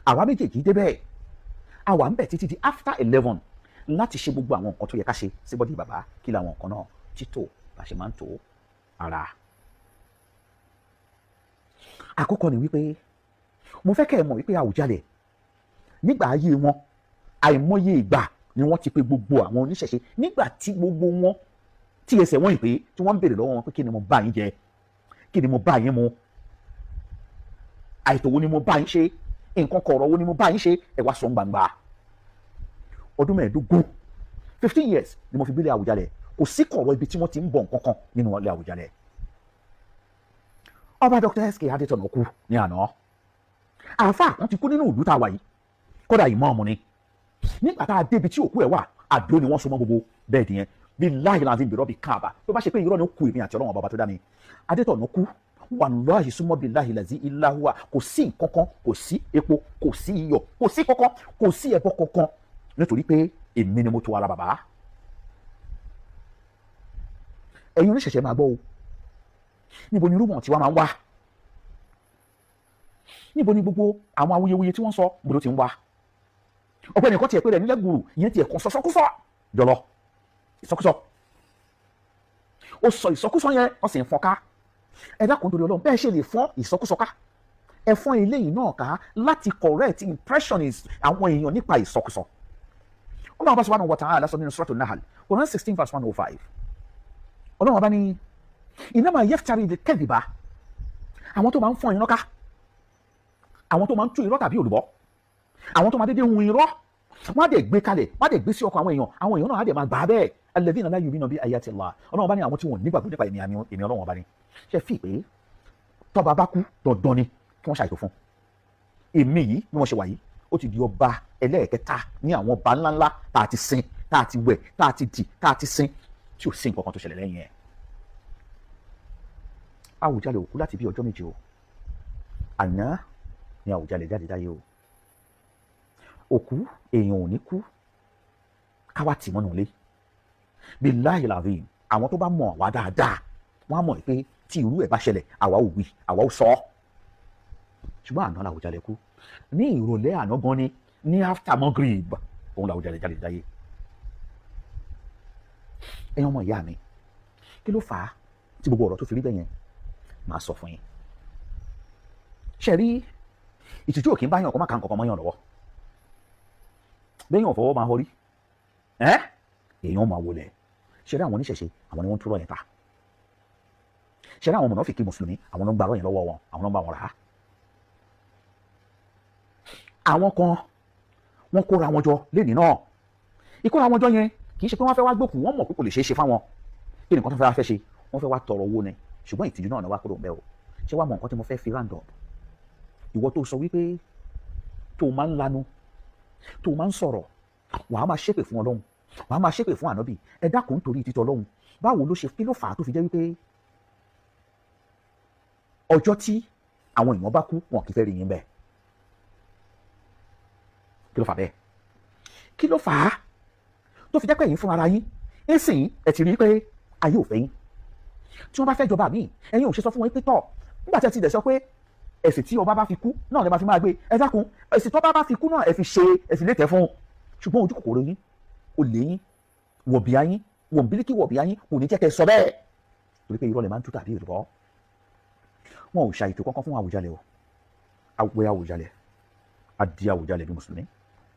Àwa méjèèjì débẹ̀, àwa ń bẹ̀ títí di after 11 láti ṣe gbogbo àwọn nǹkan tó yẹ ká ṣe sí bọ́dí bàbá. Kí làwọn nǹkan náà? Títò bá ṣe máa ń tó ara. Àkọ́kọ́ ni wípé mo fẹ́ kẹ́ ẹ mọ̀ wípé Awujale nígbà ayé wọn àìmọye ìgbà ni wọ́n ti pe gbogbo àwọn oníṣẹ̀ṣe, nígbà tí gbogbo wọn tí ẹsẹ̀ wọ́n ìpè tí wọ́n ń béèrè lọ́wọ́ wọn pé kí ni mo bá yín jẹ, kí ni mo bá yín mu, àìtò wo ni mo bá yín ṣe, nǹkan kọ̀ọ̀rọ̀ wo ni mo bá yín ṣe, ẹ wá sọ gbangba. Ọdún 15 15 years ni mo fi gbélé Awujale, kò sí kọ̀ọ̀rọ̀ ibi tí wọ́n ti ń bọ̀ nǹkan kan nínú ilé Awujale. Ọba Dr. SK Adétọ̀nà kú ní àná. Àáfàá kan ti kú nínú ìlú tá a wà yìí, kódà ìmáàmù ni. Nígbà tá a débi tí òkú ẹ̀ wà, àdó ni wọ́n so mọ́ gbogbo bẹ́ẹ̀dì yẹn. Billahi lazim bi rabbi Kaaba, tó bá ṣe pé irọ́ ni ó kú èmi àti Ọlọ́run bàbá tó dá mi. Adétọ̀nà kú, wallahi summa billahi lazi illa huwa, kò sí nǹkan kan, kò sí epo, kò sí iyọ̀, kò sí kankan, kò sí ẹbọ kankan, nítorí pé èmi ni mo tó ara bàbá. Ẹ̀yin oníṣẹ̀ṣẹ̀ máa gbọ́ o, níbo ni rúmọ̀ tí wọ́n máa ń wá? Níbo ni gbogbo àwọn awuyewuye tí wọ́n sọ gbọ́dọ̀ ti ń wá? Ọ̀gbẹ́ni kan tiẹ̀ pé rẹ̀ nílẹ̀ gbùrù, ìyẹn tiẹ̀ kan sọ́sọ́kúsọ jọlọ ìsọkúsọ. Ó sọ ìsọkúsọ yẹn wọ́n sì ń fọ́n ká. Ẹ dákun torí Ọlọ́run, bẹ́ẹ̀ ṣe lè fọ́n ìsọkúsọ ká, ẹ fọ́n eléyìí náà ká láti correct impression àwọn èèyàn nípa ìsọkúsọ. Ọlọ́run bá subhanahu wa ta'ala sọ nínú Suratul Nahl, Quran 16 verse 105. Ọlọ́run bá ní innama yaftari al-kadhiba, àwọn tó máa ń fọ́n irọ́ ká, àwọn tó máa ń tú irọ́ tàbí olùbọ́, àwọn tó máa dédé hun irọ́, wọ́n á dẹ̀ gbé kalẹ̀, wọ́n á dẹ̀ gbé sí ọkàn àwọn èèyàn náà á dẹ̀ máa gbà á bẹ́ẹ̀. Alladhina la yu'minuna bi ayati Allah. Ọlọ́run bá ní àwọn tí wọ́n nígbàgbọ́ nípa èmi Ọlọ́run bá ní. Ṣé fi pé tọ́ba bá kú dandan ni kí wọ́n ṣàìtò fún. Èmi yìí bí wọ́n ṣe wà yìí, ó ti di ọba ẹlẹ́ẹ̀kẹta ní àwọn ọba ńláńlá tá a ti sin, tá a ti wẹ̀, tá a ti dì, tá a ti sin, tí ò sí nǹkan kan tó ṣẹlẹ̀ lẹ́yìn ẹ̀. Awujale ò kú láti bí ọjọ́ méje o. Àná ni Awujale jáde dáyé o. Òkú èèyàn ò ní kú káwá tì mọ́nú ilé. Billahi lazim, àwọn tó bá mọ̀ wá dáadáa wọ́n á mọ̀ pé tí irú ẹ̀ bá ṣẹlẹ̀ àwa ò wí, àwa ò sọ. Ṣùgbọ́n àná l'Awujale kú. Ní ìrọ̀lẹ́ àná gan ní after Maghrib, òun l'Awujale jáde dáyé. Ẹ̀yin ọmọ ìyá mi, kí ló fà á tí gbogbo ọ̀rọ̀ tó fi rí bẹ́ẹ̀ yẹn? Màá sọ fún yín. Ṣé rí ìtìjú òkè ń bá yàn kó má ka nǹkan kan mọ́ yàn lọ́wọ́. Bẹ́yàn fọwọ́ máa họrí, èèyàn máa wọlé. Ṣé rí àwọn oníṣẹ̀ṣe, àwọn ni wọ́n ń túrọ̀ yẹn ta. Ṣé rí àwọn mùnáfíkí mùsùlùmí, àwọn ló ń gbàrọ̀ yẹn lọ́wọ́ wọn, àwọn ló ń bá wọn rà á. Àwọn kan wọ́n kóra wọn jọ lénìí náà. Ìkóra wọn jọ yẹn kì í ṣe pé wọ́n fẹ́ wá gbókùn, wọ́n mọ̀ pé kò lè ṣeé ṣe fáwọn. Kí nìkan tó fẹ́ ṣe? Wọ́n fẹ́ wá tọrọ owó ni. Ṣùgbọ́n ìtìjú náà ni wá kúrò ń bẹ́ o. Ṣé wàá mọ nǹkan tí mo fẹ́ fi round up? Ìwọ tó sọ wípé tó máa ń lanu, tó máa ń sọ̀rọ̀, wàá máa ṣépè fún Ọlọ́run, wàá máa ṣépè fún ànábì. Ẹ dákun torí títọ́ Ọlọ́run, báwo ló ṣe, kí ló fà á tó fi jẹ́ wípé ọjọ́ tí àwọn èèyàn bá kú wọn kì í fẹ́ rí yín bẹ́ẹ̀? Kí ló fà bẹ́ẹ̀? Kí ló fà á tó fi jẹ́ pé ẹ̀yin fún ara yín ẹ̀sìn ẹ̀ ti rí pé ayé ò fẹ́ yín? Tí wọ́n bá fẹ́ jọba míì, ẹ̀yin ò ṣe sọ fún wọn pé tọ̀, nígbà tí ẹ ti dẹ̀ sọ pé ẹ̀sìn tí ọba bá fi kú náà lè máa fi máa gbé, ẹ dákun ẹ̀sìn tó bá fi kú náà ẹ fi ṣe ẹ̀sìn lè tẹ̀ fún un. Ṣùgbọ́n ojú kòkòrò yín, olè yín, wọ̀bìà yín, wọ̀nbílíkì wọ̀bìà yín kò ní jẹ́ kẹ́ sọ bẹ́ẹ̀, torí pé irọ́ lè máa ń tú tàbí ìrùbọ́. Wọn ò ṣàìtò kankan fún Awujale o. Awẹ́ Awujale, adi Awujale bí mùsùlùmí,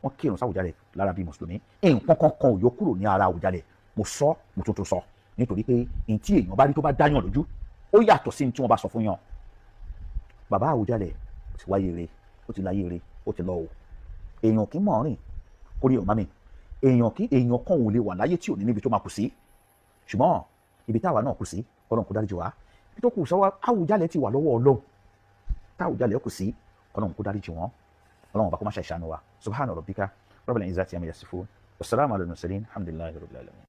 wọ́n kírun sáwùjalè lára bí mùsùlùmí. Nǹkan kankan ò yọ kúrò ní ara Awujale, mo sọ mo tuntun sọ, nítorí pé ní tí èèyàn bá rí tó bá dáyàn lójú ó yàtọ̀ sí ní tí wọ́n bá sọ fún yàn. Bàbá Awujale ó ti wáyé re, ó ti láyé re, ó ti lọ o. Èèyàn kì í mọ̀ rìn kórè ọ̀má mi, èèyàn kan ò lè wà láyé tí ò ní níbi tó máa kù sí. Ṣùgbọ́n ibi táwa náà kù sí, Ọlọ́run kó dáríjì wá. Ibi tó kù sọ́wọ́ Awujale ti wà lọ́wọ́ Ọlọ́run, tá Awujale kù sí, Ọlọ́run kó dáríjì wọ́n. Ọlọ́run bá kó má ṣe ìṣàánú wa. Subhana rabbika rabbil izzati amma yasifun, wassalamu ala al-mursalin, alhamdulillahi rabbil alamin.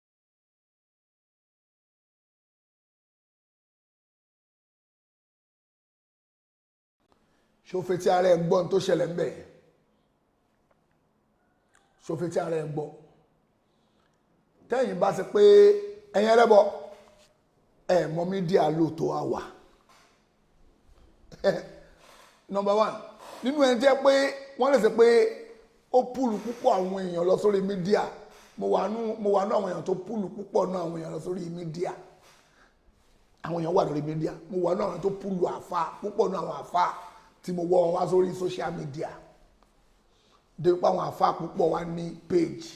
Ṣòfetí ara ẹ̀ gbọ́n tó ṣẹlẹ̀ ń bẹ̀ yẹn? Ṣòfetí ara ẹ̀ gbọ́? tẹ́yìn bá ṣe pé ẹ̀yin ẹlẹ́bọ ẹ̀ mọ mídíà lò tó wà wà number one nínú ẹni jẹ́ pé wọ́n lè ṣe pé ó púlù púpọ̀ àwọn èèyàn lọ sórí mídíà mo wà nú àwọn èèyàn tó púlù púpọ̀ náà àwọn èèyàn lọ sórí mídíà àwọn èèyàn wà lórí mídíà mo wà nú àwọn tó púlù àfa púpọ̀ náà àwọn àfa tí mo wọ́ wọn wá sórí social media dé pé àwọn àfa púpọ̀ wá ní page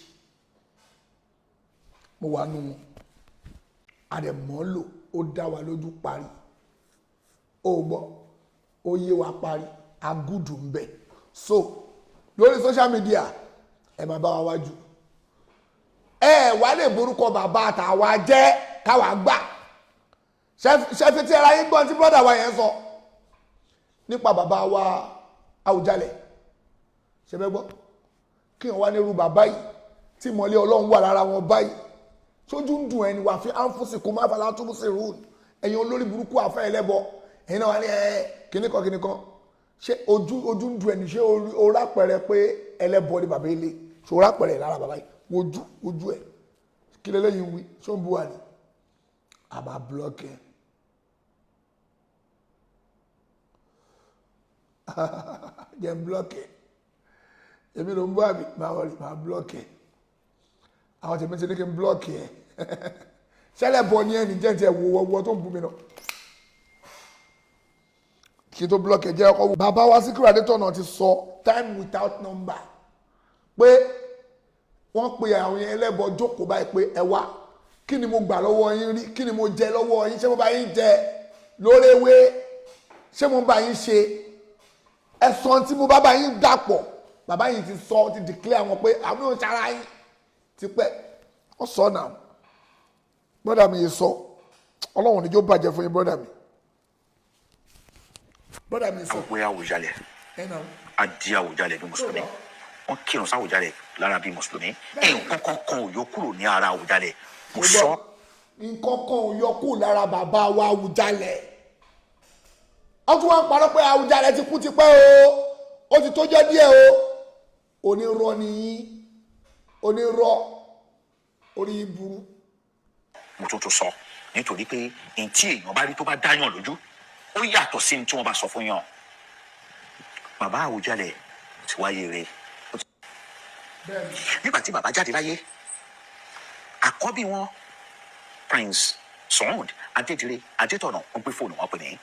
mo wà nú wọn àdèmọ́lò ó dá wa lójú parí ó gbọ́ ó yé wa parí agúdù ń bẹ so lórí social media ẹ máa bá wa wájú ẹ wà lè borúkọ bàbá àtàwa jẹ́ káwa gbà ṣẹ́fi tí ara yín gbọ́n tí brọ́dà wa yẹn sọ nípa bàbá wa Awujale ṣẹfẹ́ gbọ́ kí wọ́n wá nírú bàbá yìí tí mọ̀lẹ́ Ọlọ́run wà lára wọn báyìí sójú ń dùn ẹni wà fi ánfúsì kó má fàlà túbú sí rúùn ẹ̀yin olórí burúkú àfẹ́ ẹlẹ́bọ ẹ̀yin náà wà ní kìnnìkan ṣé ojú ń dùn ẹni ṣé o rápẹrẹ pé ẹlẹ́bọ ni bàbá ilé ṣé o rápẹrẹ lára bàbá yìí ojú ẹ̀ kí lélẹ́yìn wí ṣó ń bu wà ní àbá blọọkì ẹ̀ jẹ́ blọọkì ẹ̀ èmi ló ń bọ́ àbí máa blọọkì ẹ̀ àwọn tèmi ti ní kí n blọọkì ẹ̀ ṣẹlẹ̀ bọ ní ẹni jẹ́ ti ẹ̀ wọ́ tó ń bú mi náà kí n tó blọọkì ẹ̀ jẹ́ ọkọ̀ wò. bàbá wa Síkírù Adétọ̀nà ti sọ time without number pé wọ́n pe àwọn yẹn ẹlẹ́bọ jókòó báyìí pé ẹ wá kí ni mo gbà lọ́wọ́ yín rí kí ni mo jẹ lọ́wọ́ yín ṣé mo bá yín jẹ lórí ewé ṣé mo bá yín ṣe ẹ̀sán tí mo bá yín dàpọ̀ bàbá yìí ti sọ ti declare wọn pé àwọn ò ṣara yín ti pẹ́ ọ sọ náà brọ́dà mi yìí sọ Ọlọ́run níjó bàjẹ́ fún yín brọ́dà mi sọ. àwọn bóyá Awujale adi Awujale bí mùsùlùmí wọn kírun sí Awujale lára bí mùsùlùmí nǹkan kan ò yọ kúrò ní ara Awujale mo sọ. nǹkan kan ò yọ kúrò lára bàbá wa Awujale wọ́n tún wá ń parọ́ pé Awujale ti kú ti pẹ́ o ó ti tójọ́ díẹ̀ o onírọ́ ni yín onírọ́ orí burú. mo tún sọ nítorí pé n tí èèyàn bá rí tó bá dáyàn lójú ó yàtọ̀ sí ní tí wọ́n bá sọ fún yàn. bàbá Awujale ti wáyé rẹ̀ nígbà tí bàbá jáde láyé àkọ́bí wọn Prince Saheed Adédire Adétọ̀nà wọ́n gbé fóònù wọn pè ní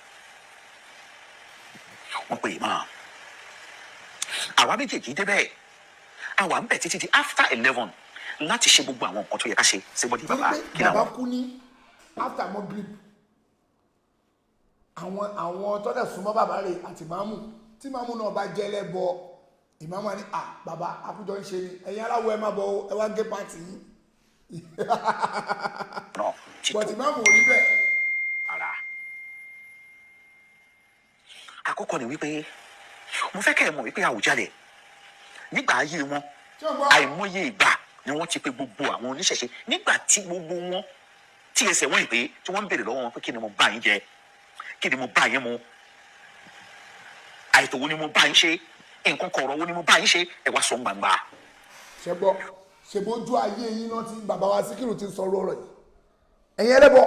wọ́n pè máa àwa méjèèjì débẹ̀ àwa ń bẹ̀ títí di after 11 láti ṣe gbogbo àwọn nǹkan tó yẹ ká ṣe síbọdí bàbá kí bàbá kú ní after Maghrib àwọn tọ́lẹ̀ súnmọ́ bàbá rẹ̀ àti màmú tí màmú náà bá jẹ́ lẹ́bọ ìmáàmù ní bàbá àkójọ ń ṣe ni ẹ̀yin aláwọ̀ ẹ má bọ̀ ẹ wá gé pàtì yín bọ̀tì ìmáàmù ò rí bẹ́ẹ̀. àkọ́kọ́ ni wípé mo fẹ́ kẹ́ ẹ mọ̀ wípé Awujale nígbà ayé wọn àìmọye ìgbà ni wọ́n ti pe gbogbo àwọn oníṣẹ̀ṣe nígbà tí gbogbo wọn tí ẹsẹ̀ wọ́n ìpè tí wọ́n ń béèrè lọ́wọ́ wọn pé kí ni mo bá yín jẹ kí ni mo bá yín mu àìtò wo ni mo bá yín ṣe nǹkan kọ̀ọ̀rọ̀ wo ni mo bá yín ṣe ẹ wá sọ gbangba. ṣe gbọ́ ṣèbójú ayé yín náà tí bàbá wa Síkírù ti sọ̀rọ̀ ọ̀rọ̀ yìí ẹ̀yin ẹlẹ́bọ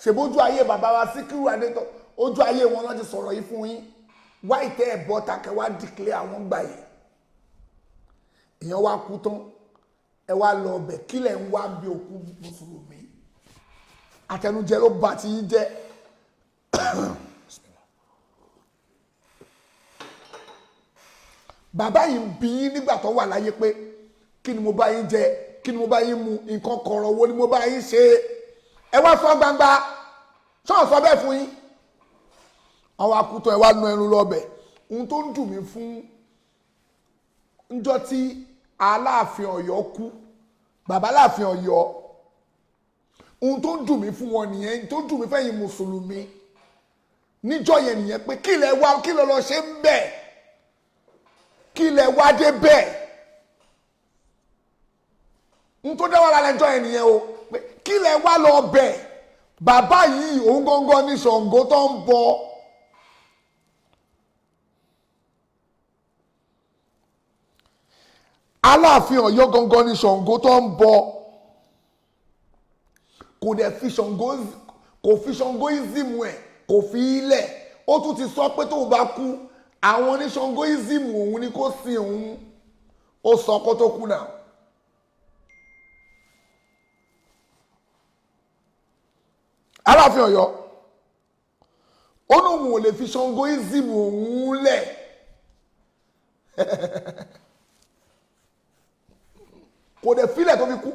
ṣèbójú ayé bàbá wa Síkírù Adétọ̀ ojú ayé wọn náà ti sọ̀rọ̀ yìí fún yín wá ìtẹ́ ẹ̀bọ takẹ́ wá dìklẹ́ àwọn gbà yìí èèyàn wá kú tán ẹ wá lọ ọbẹ̀ kílẹ̀ ń wá bí òkú mùsùlùmí àtẹnujẹ ló bá ti yín jẹ́ bàbá yìí ń bí yín nígbà tó wà láyé pé kí ni mo bá yín jẹ kí ni mo bá yín mu nǹkan kọ̀ọ̀rọ̀ wo ni mo bá yín ṣe ẹ wá sọ gbangba ṣọ́ọ̀ sọ bẹ́ẹ̀ fún yín àwọn akutọ ẹ wá nu ẹnu lọ́bẹ̀ ohun tó ń dùn mí fún njọ́ tí Aláàfin Ọ̀yọ́ kú bàbá Aláàfin Ọ̀yọ́ ohun tó ń dùn mí fún wọn nìyẹn tó ń dùn mí fẹ́yìn mùsùlùmí níjọ́ yẹn nìyẹn pé kí lẹ wá kí lọ lọ ṣe ń bẹ̀ kí lẹ wá dé bẹ́ẹ̀ ohun tó dá wà lálẹ́ njọ́ yẹn nìyẹn o pé kí lẹ wá lọ bẹ̀ bàbá yìí òun gángan ní Ṣàngó tó ń bọ Aláàfin Ọ̀yọ́ gángan ní Ṣàngó tó ń bọ kò dẹ̀ fi ṣàngóism ẹ̀ kò fi ilẹ̀ ó tún ti sọ pé tóun bá kú àwọn ní ṣàngóism òun ni kò sin òun ó sọ kó tó kú náà. Aláàfin Ọ̀yọ́ ó ní òun ò lè fi ṣàngóism òun lẹ̀ kò dẹ̀ filẹ̀ tó fi kú.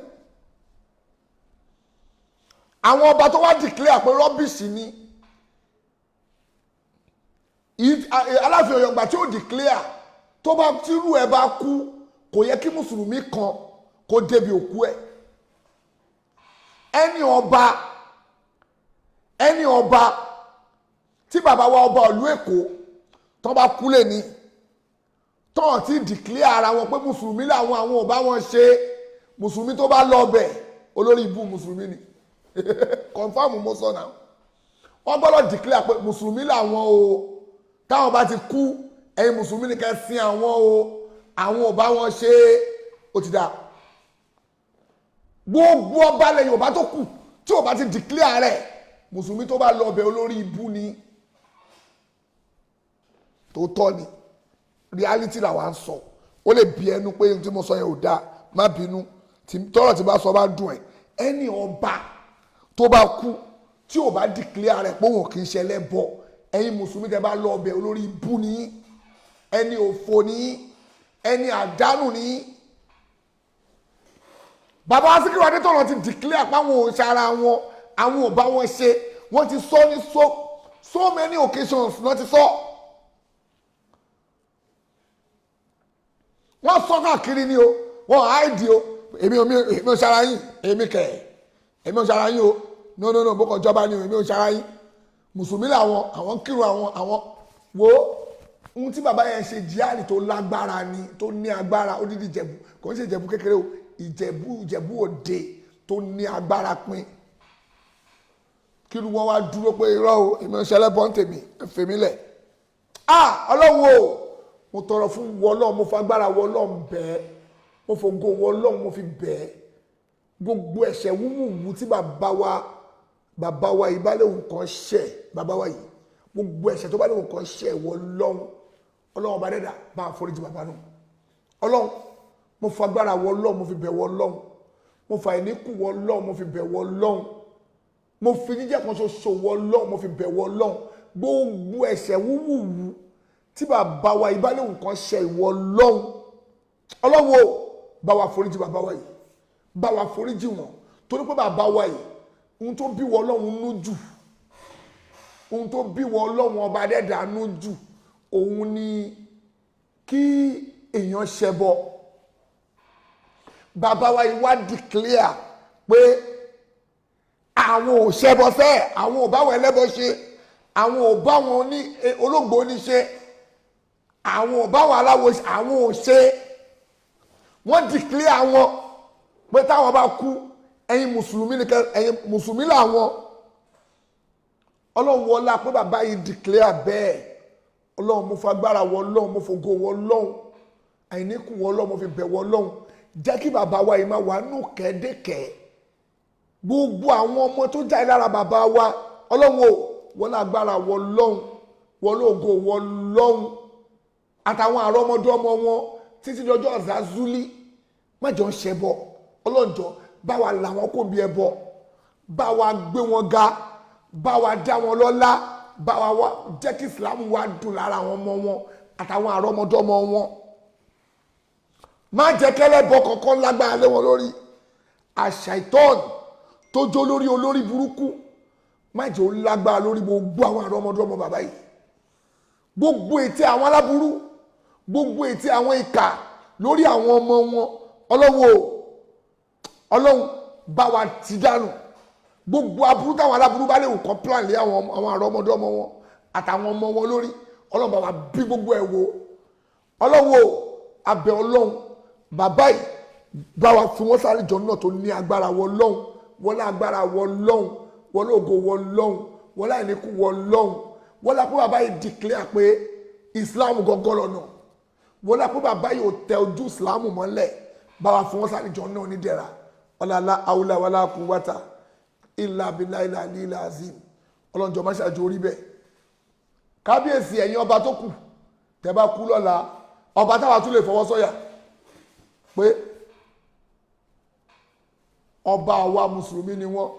Àwọn ọba tó wá declare pé rọ́bìṣì ni Aláàfin Ọ̀yọ́ gbà tí ó declare tó bá tírú ẹ̀ bá kú kò yẹ kí mùsùlùmí kan kó débi òkú ẹ̀. ẹni ọba tí bàbá wa ọba ìlú Èkó tó bá kú lè ní tó ti declare ara wọn pé mùsùlùmí làwọn àwọn ọba wọn ṣe mùsùlùmí tó bá lọ bẹ̀ olórí ibú mùsùlùmí ni confam mo sọ náà wọ́n gbọ́dọ̀ declare pé mùsùlùmí làwọn o táwọn bá ti kú ẹ̀yin mùsùlùmí ni kẹ́ sin àwọn o àwọn ọba wọn ṣe ó ti dá gbogbo ọba lẹ́yìn ọba tó kù tí ọba ti declare rẹ̀ mùsùlùmí tó bá lọ bẹ̀ olórí ibú ni tó tọ́ ni reality làwa ń sọ ó lè bí ẹnu pé tí mo sọ yẹn ò dáa má bínú tọ́rọ̀ tí bá sọ bá dùn ẹ̀ ẹni ọba tó bá kú tí ò bá declare rẹ̀ pé òun kì í ṣẹlẹ̀ bọ̀ ẹ̀yin mùsùlùmí tẹ́ bá lọ bẹ̀ olórí ibú ni ẹni òfò ni ẹni àdánù ni. Bàbá Síkírù Adétọ̀nà ti declare pé àwọn òṣàrà wọn àwọn ọba wọn ṣe wọ́n ti sọ ní so many occasions wọ́n ti sọ. Wọ́n sọ káàkiri ni o wọ́n áìdì o èmi ò ṣara yín èmi ò ṣara yín o no bókọ̀ jọba ni o èmi ò ṣara yín mùsùlùmí làwọn àwọn kírun àwọn wo ohun tí bàbá yẹn ṣe jihadi tó lágbára ni tó ní agbára odidi Ìjẹ̀bú kò ń ṣe Ìjẹ̀bú kékeré o Ìjẹ̀bú Òde tó ní agbára pin kí ni wọ́n wá dúró pé irọ́ o èmi ò ṣẹlẹ̀ bọ́ ń tèmi ẹ̀fẹ̀ mi lẹ̀ Ọlọ́run o mo tọrọ fún wọlọ́ọ̀ mo fagbára wọlọ́ọ̀ bẹ́ẹ̀ mo fògo wọlọ́ọ̀ mo fi bẹ́ẹ̀ gbogbo ẹ̀ṣẹ̀ wúwúwú tí bàbá wa yìí bá léwu kan ṣẹ̀ bàbá wa yìí gbogbo ẹ̀ṣẹ̀ tó bá léwu kan ṣẹ̀ Ọlọ́run bá dẹ́dà bá àforíjì bàbá náà Ọlọ́run mo fagbára wọlọ́ọ̀ mo fi bẹ̀ wọlọ́ọ̀ mo fa ìníkù wọlọ́ọ̀ mo fi bẹ̀ wọlọ́ọ̀ mo fi jíjẹ́ kan ṣoṣo wọlọ́ọ̀ mo fi bẹ̀ wọlọ́ọ̀ gbogbo ẹ̀ṣẹ̀ wúwúwú tí bàbá wa ìbálẹ̀wò kan ṣe ìwọ Ọlọ́run o bá wa foríjì bàbá wa yìí bá wa foríjì wọn torí pé bàbá wa yìí ohun tó bí wọ Ọlọ́run nú jù ohun tó bí wọ Ọlọ́run ọba dẹ́dà nú jù òun ni kí èèyàn ṣẹbọ bàbá wa yìí wá declare pé àwọn ò ṣẹbọ fẹ́ àwọn ò bá wọn ẹlẹ́bọ ṣe àwọn ò bá wọn ní olóògbé ní ṣe àwọn ò bá wọn aláwo àwọn ò ṣe wọ́n declare àwọn pé táwọn bá kú ẹ̀yin mùsùlùmí nìkan ẹ̀yin mùsùlùmí làwọn Ọlọ́run wọlá pé bàbá yìí declare bẹ́ẹ̀ Ọlọ́run mo fagbára wọ Ọlọ́run mo fògo wọ Ọlọ́run àìníkù wọ Ọlọ́run mo fi bẹ̀ wọ Ọlọ́run jẹ́ kí bàbá wa yìí máa wà nù kẹ́ẹ́dẹ́kẹ́ gbogbo àwọn ọmọ tó jáde lára bàbá wa Ọlọ́run o wọlá agbára wọ Ọlọ́run wọlá ògo wọ Ọlọ́run àtàwọn àrọ́mọdọ́mọ wọn títí dọjọ́ Azazuli májọ ń ṣẹbọ ọlọ́njọ́ bá wa là wọn kò bí ẹbọ bá wa gbé wọn ga bá wa dá wọn lọ́lá bá wa jẹ́ kí Islam wa dùn lára àwọn ọmọ wọn àtàwọn àrọ́mọdọ́mọ wọn má jẹ́ kẹ́lẹ́bọ kankan lágbára lé wọn lórí àṣà ìtọ́ọ̀nù tó jó lórí olórí burúkú má jẹ́ ó lágbára lórí gbogbo àwọn àrọ́mọdọ́mọ bàbá yìí gbogbo ètè àwọn aláburú gbogbo ètè àwọn ìkà lórí àwọn ọmọ wọn Ọlọ́run bá wa ti dànù gbogbo aburú táwọn aláburú bá lè wù kán plan lé àwọn àrọ́mọdọ́mọ wọn àtàwọn ọmọ wọn lórí Ọlọ́run bá wa bí gbogbo ẹ̀ wò Ọlọ́run abẹ́ Ọlọ́run bàbá yìí bá wa fi wọ́n sáré jọ náà tó ní agbára wọ Ọlọ́run wọlé agbára wọ Ọlọ́run wọlé ògo wọ Ọlọ́run wọlé àìníkù wọ Ọlọ́run wọ́n lápò bàbá yìí declare pé Islam gọ́gọ́ lọ́nà wọ́n lápò bàbá yìí ò tẹ ojú Islam mọ́lẹ̀ báwa fún wọn sáré jọ náà nídẹ̀ra ọ̀làlá àwùlà wàlá quwwata illa billahi al-aliyyil azim ọlọ́njọ́ má ṣàjò orí bẹ́ẹ̀ kábíyèsí ẹ̀yin ọba tó kù tẹ́ bá kú lọ́la ọba táwa tún lè fọwọ́ sọ́yà pé ọba àwa mùsùlùmí ni wọ́n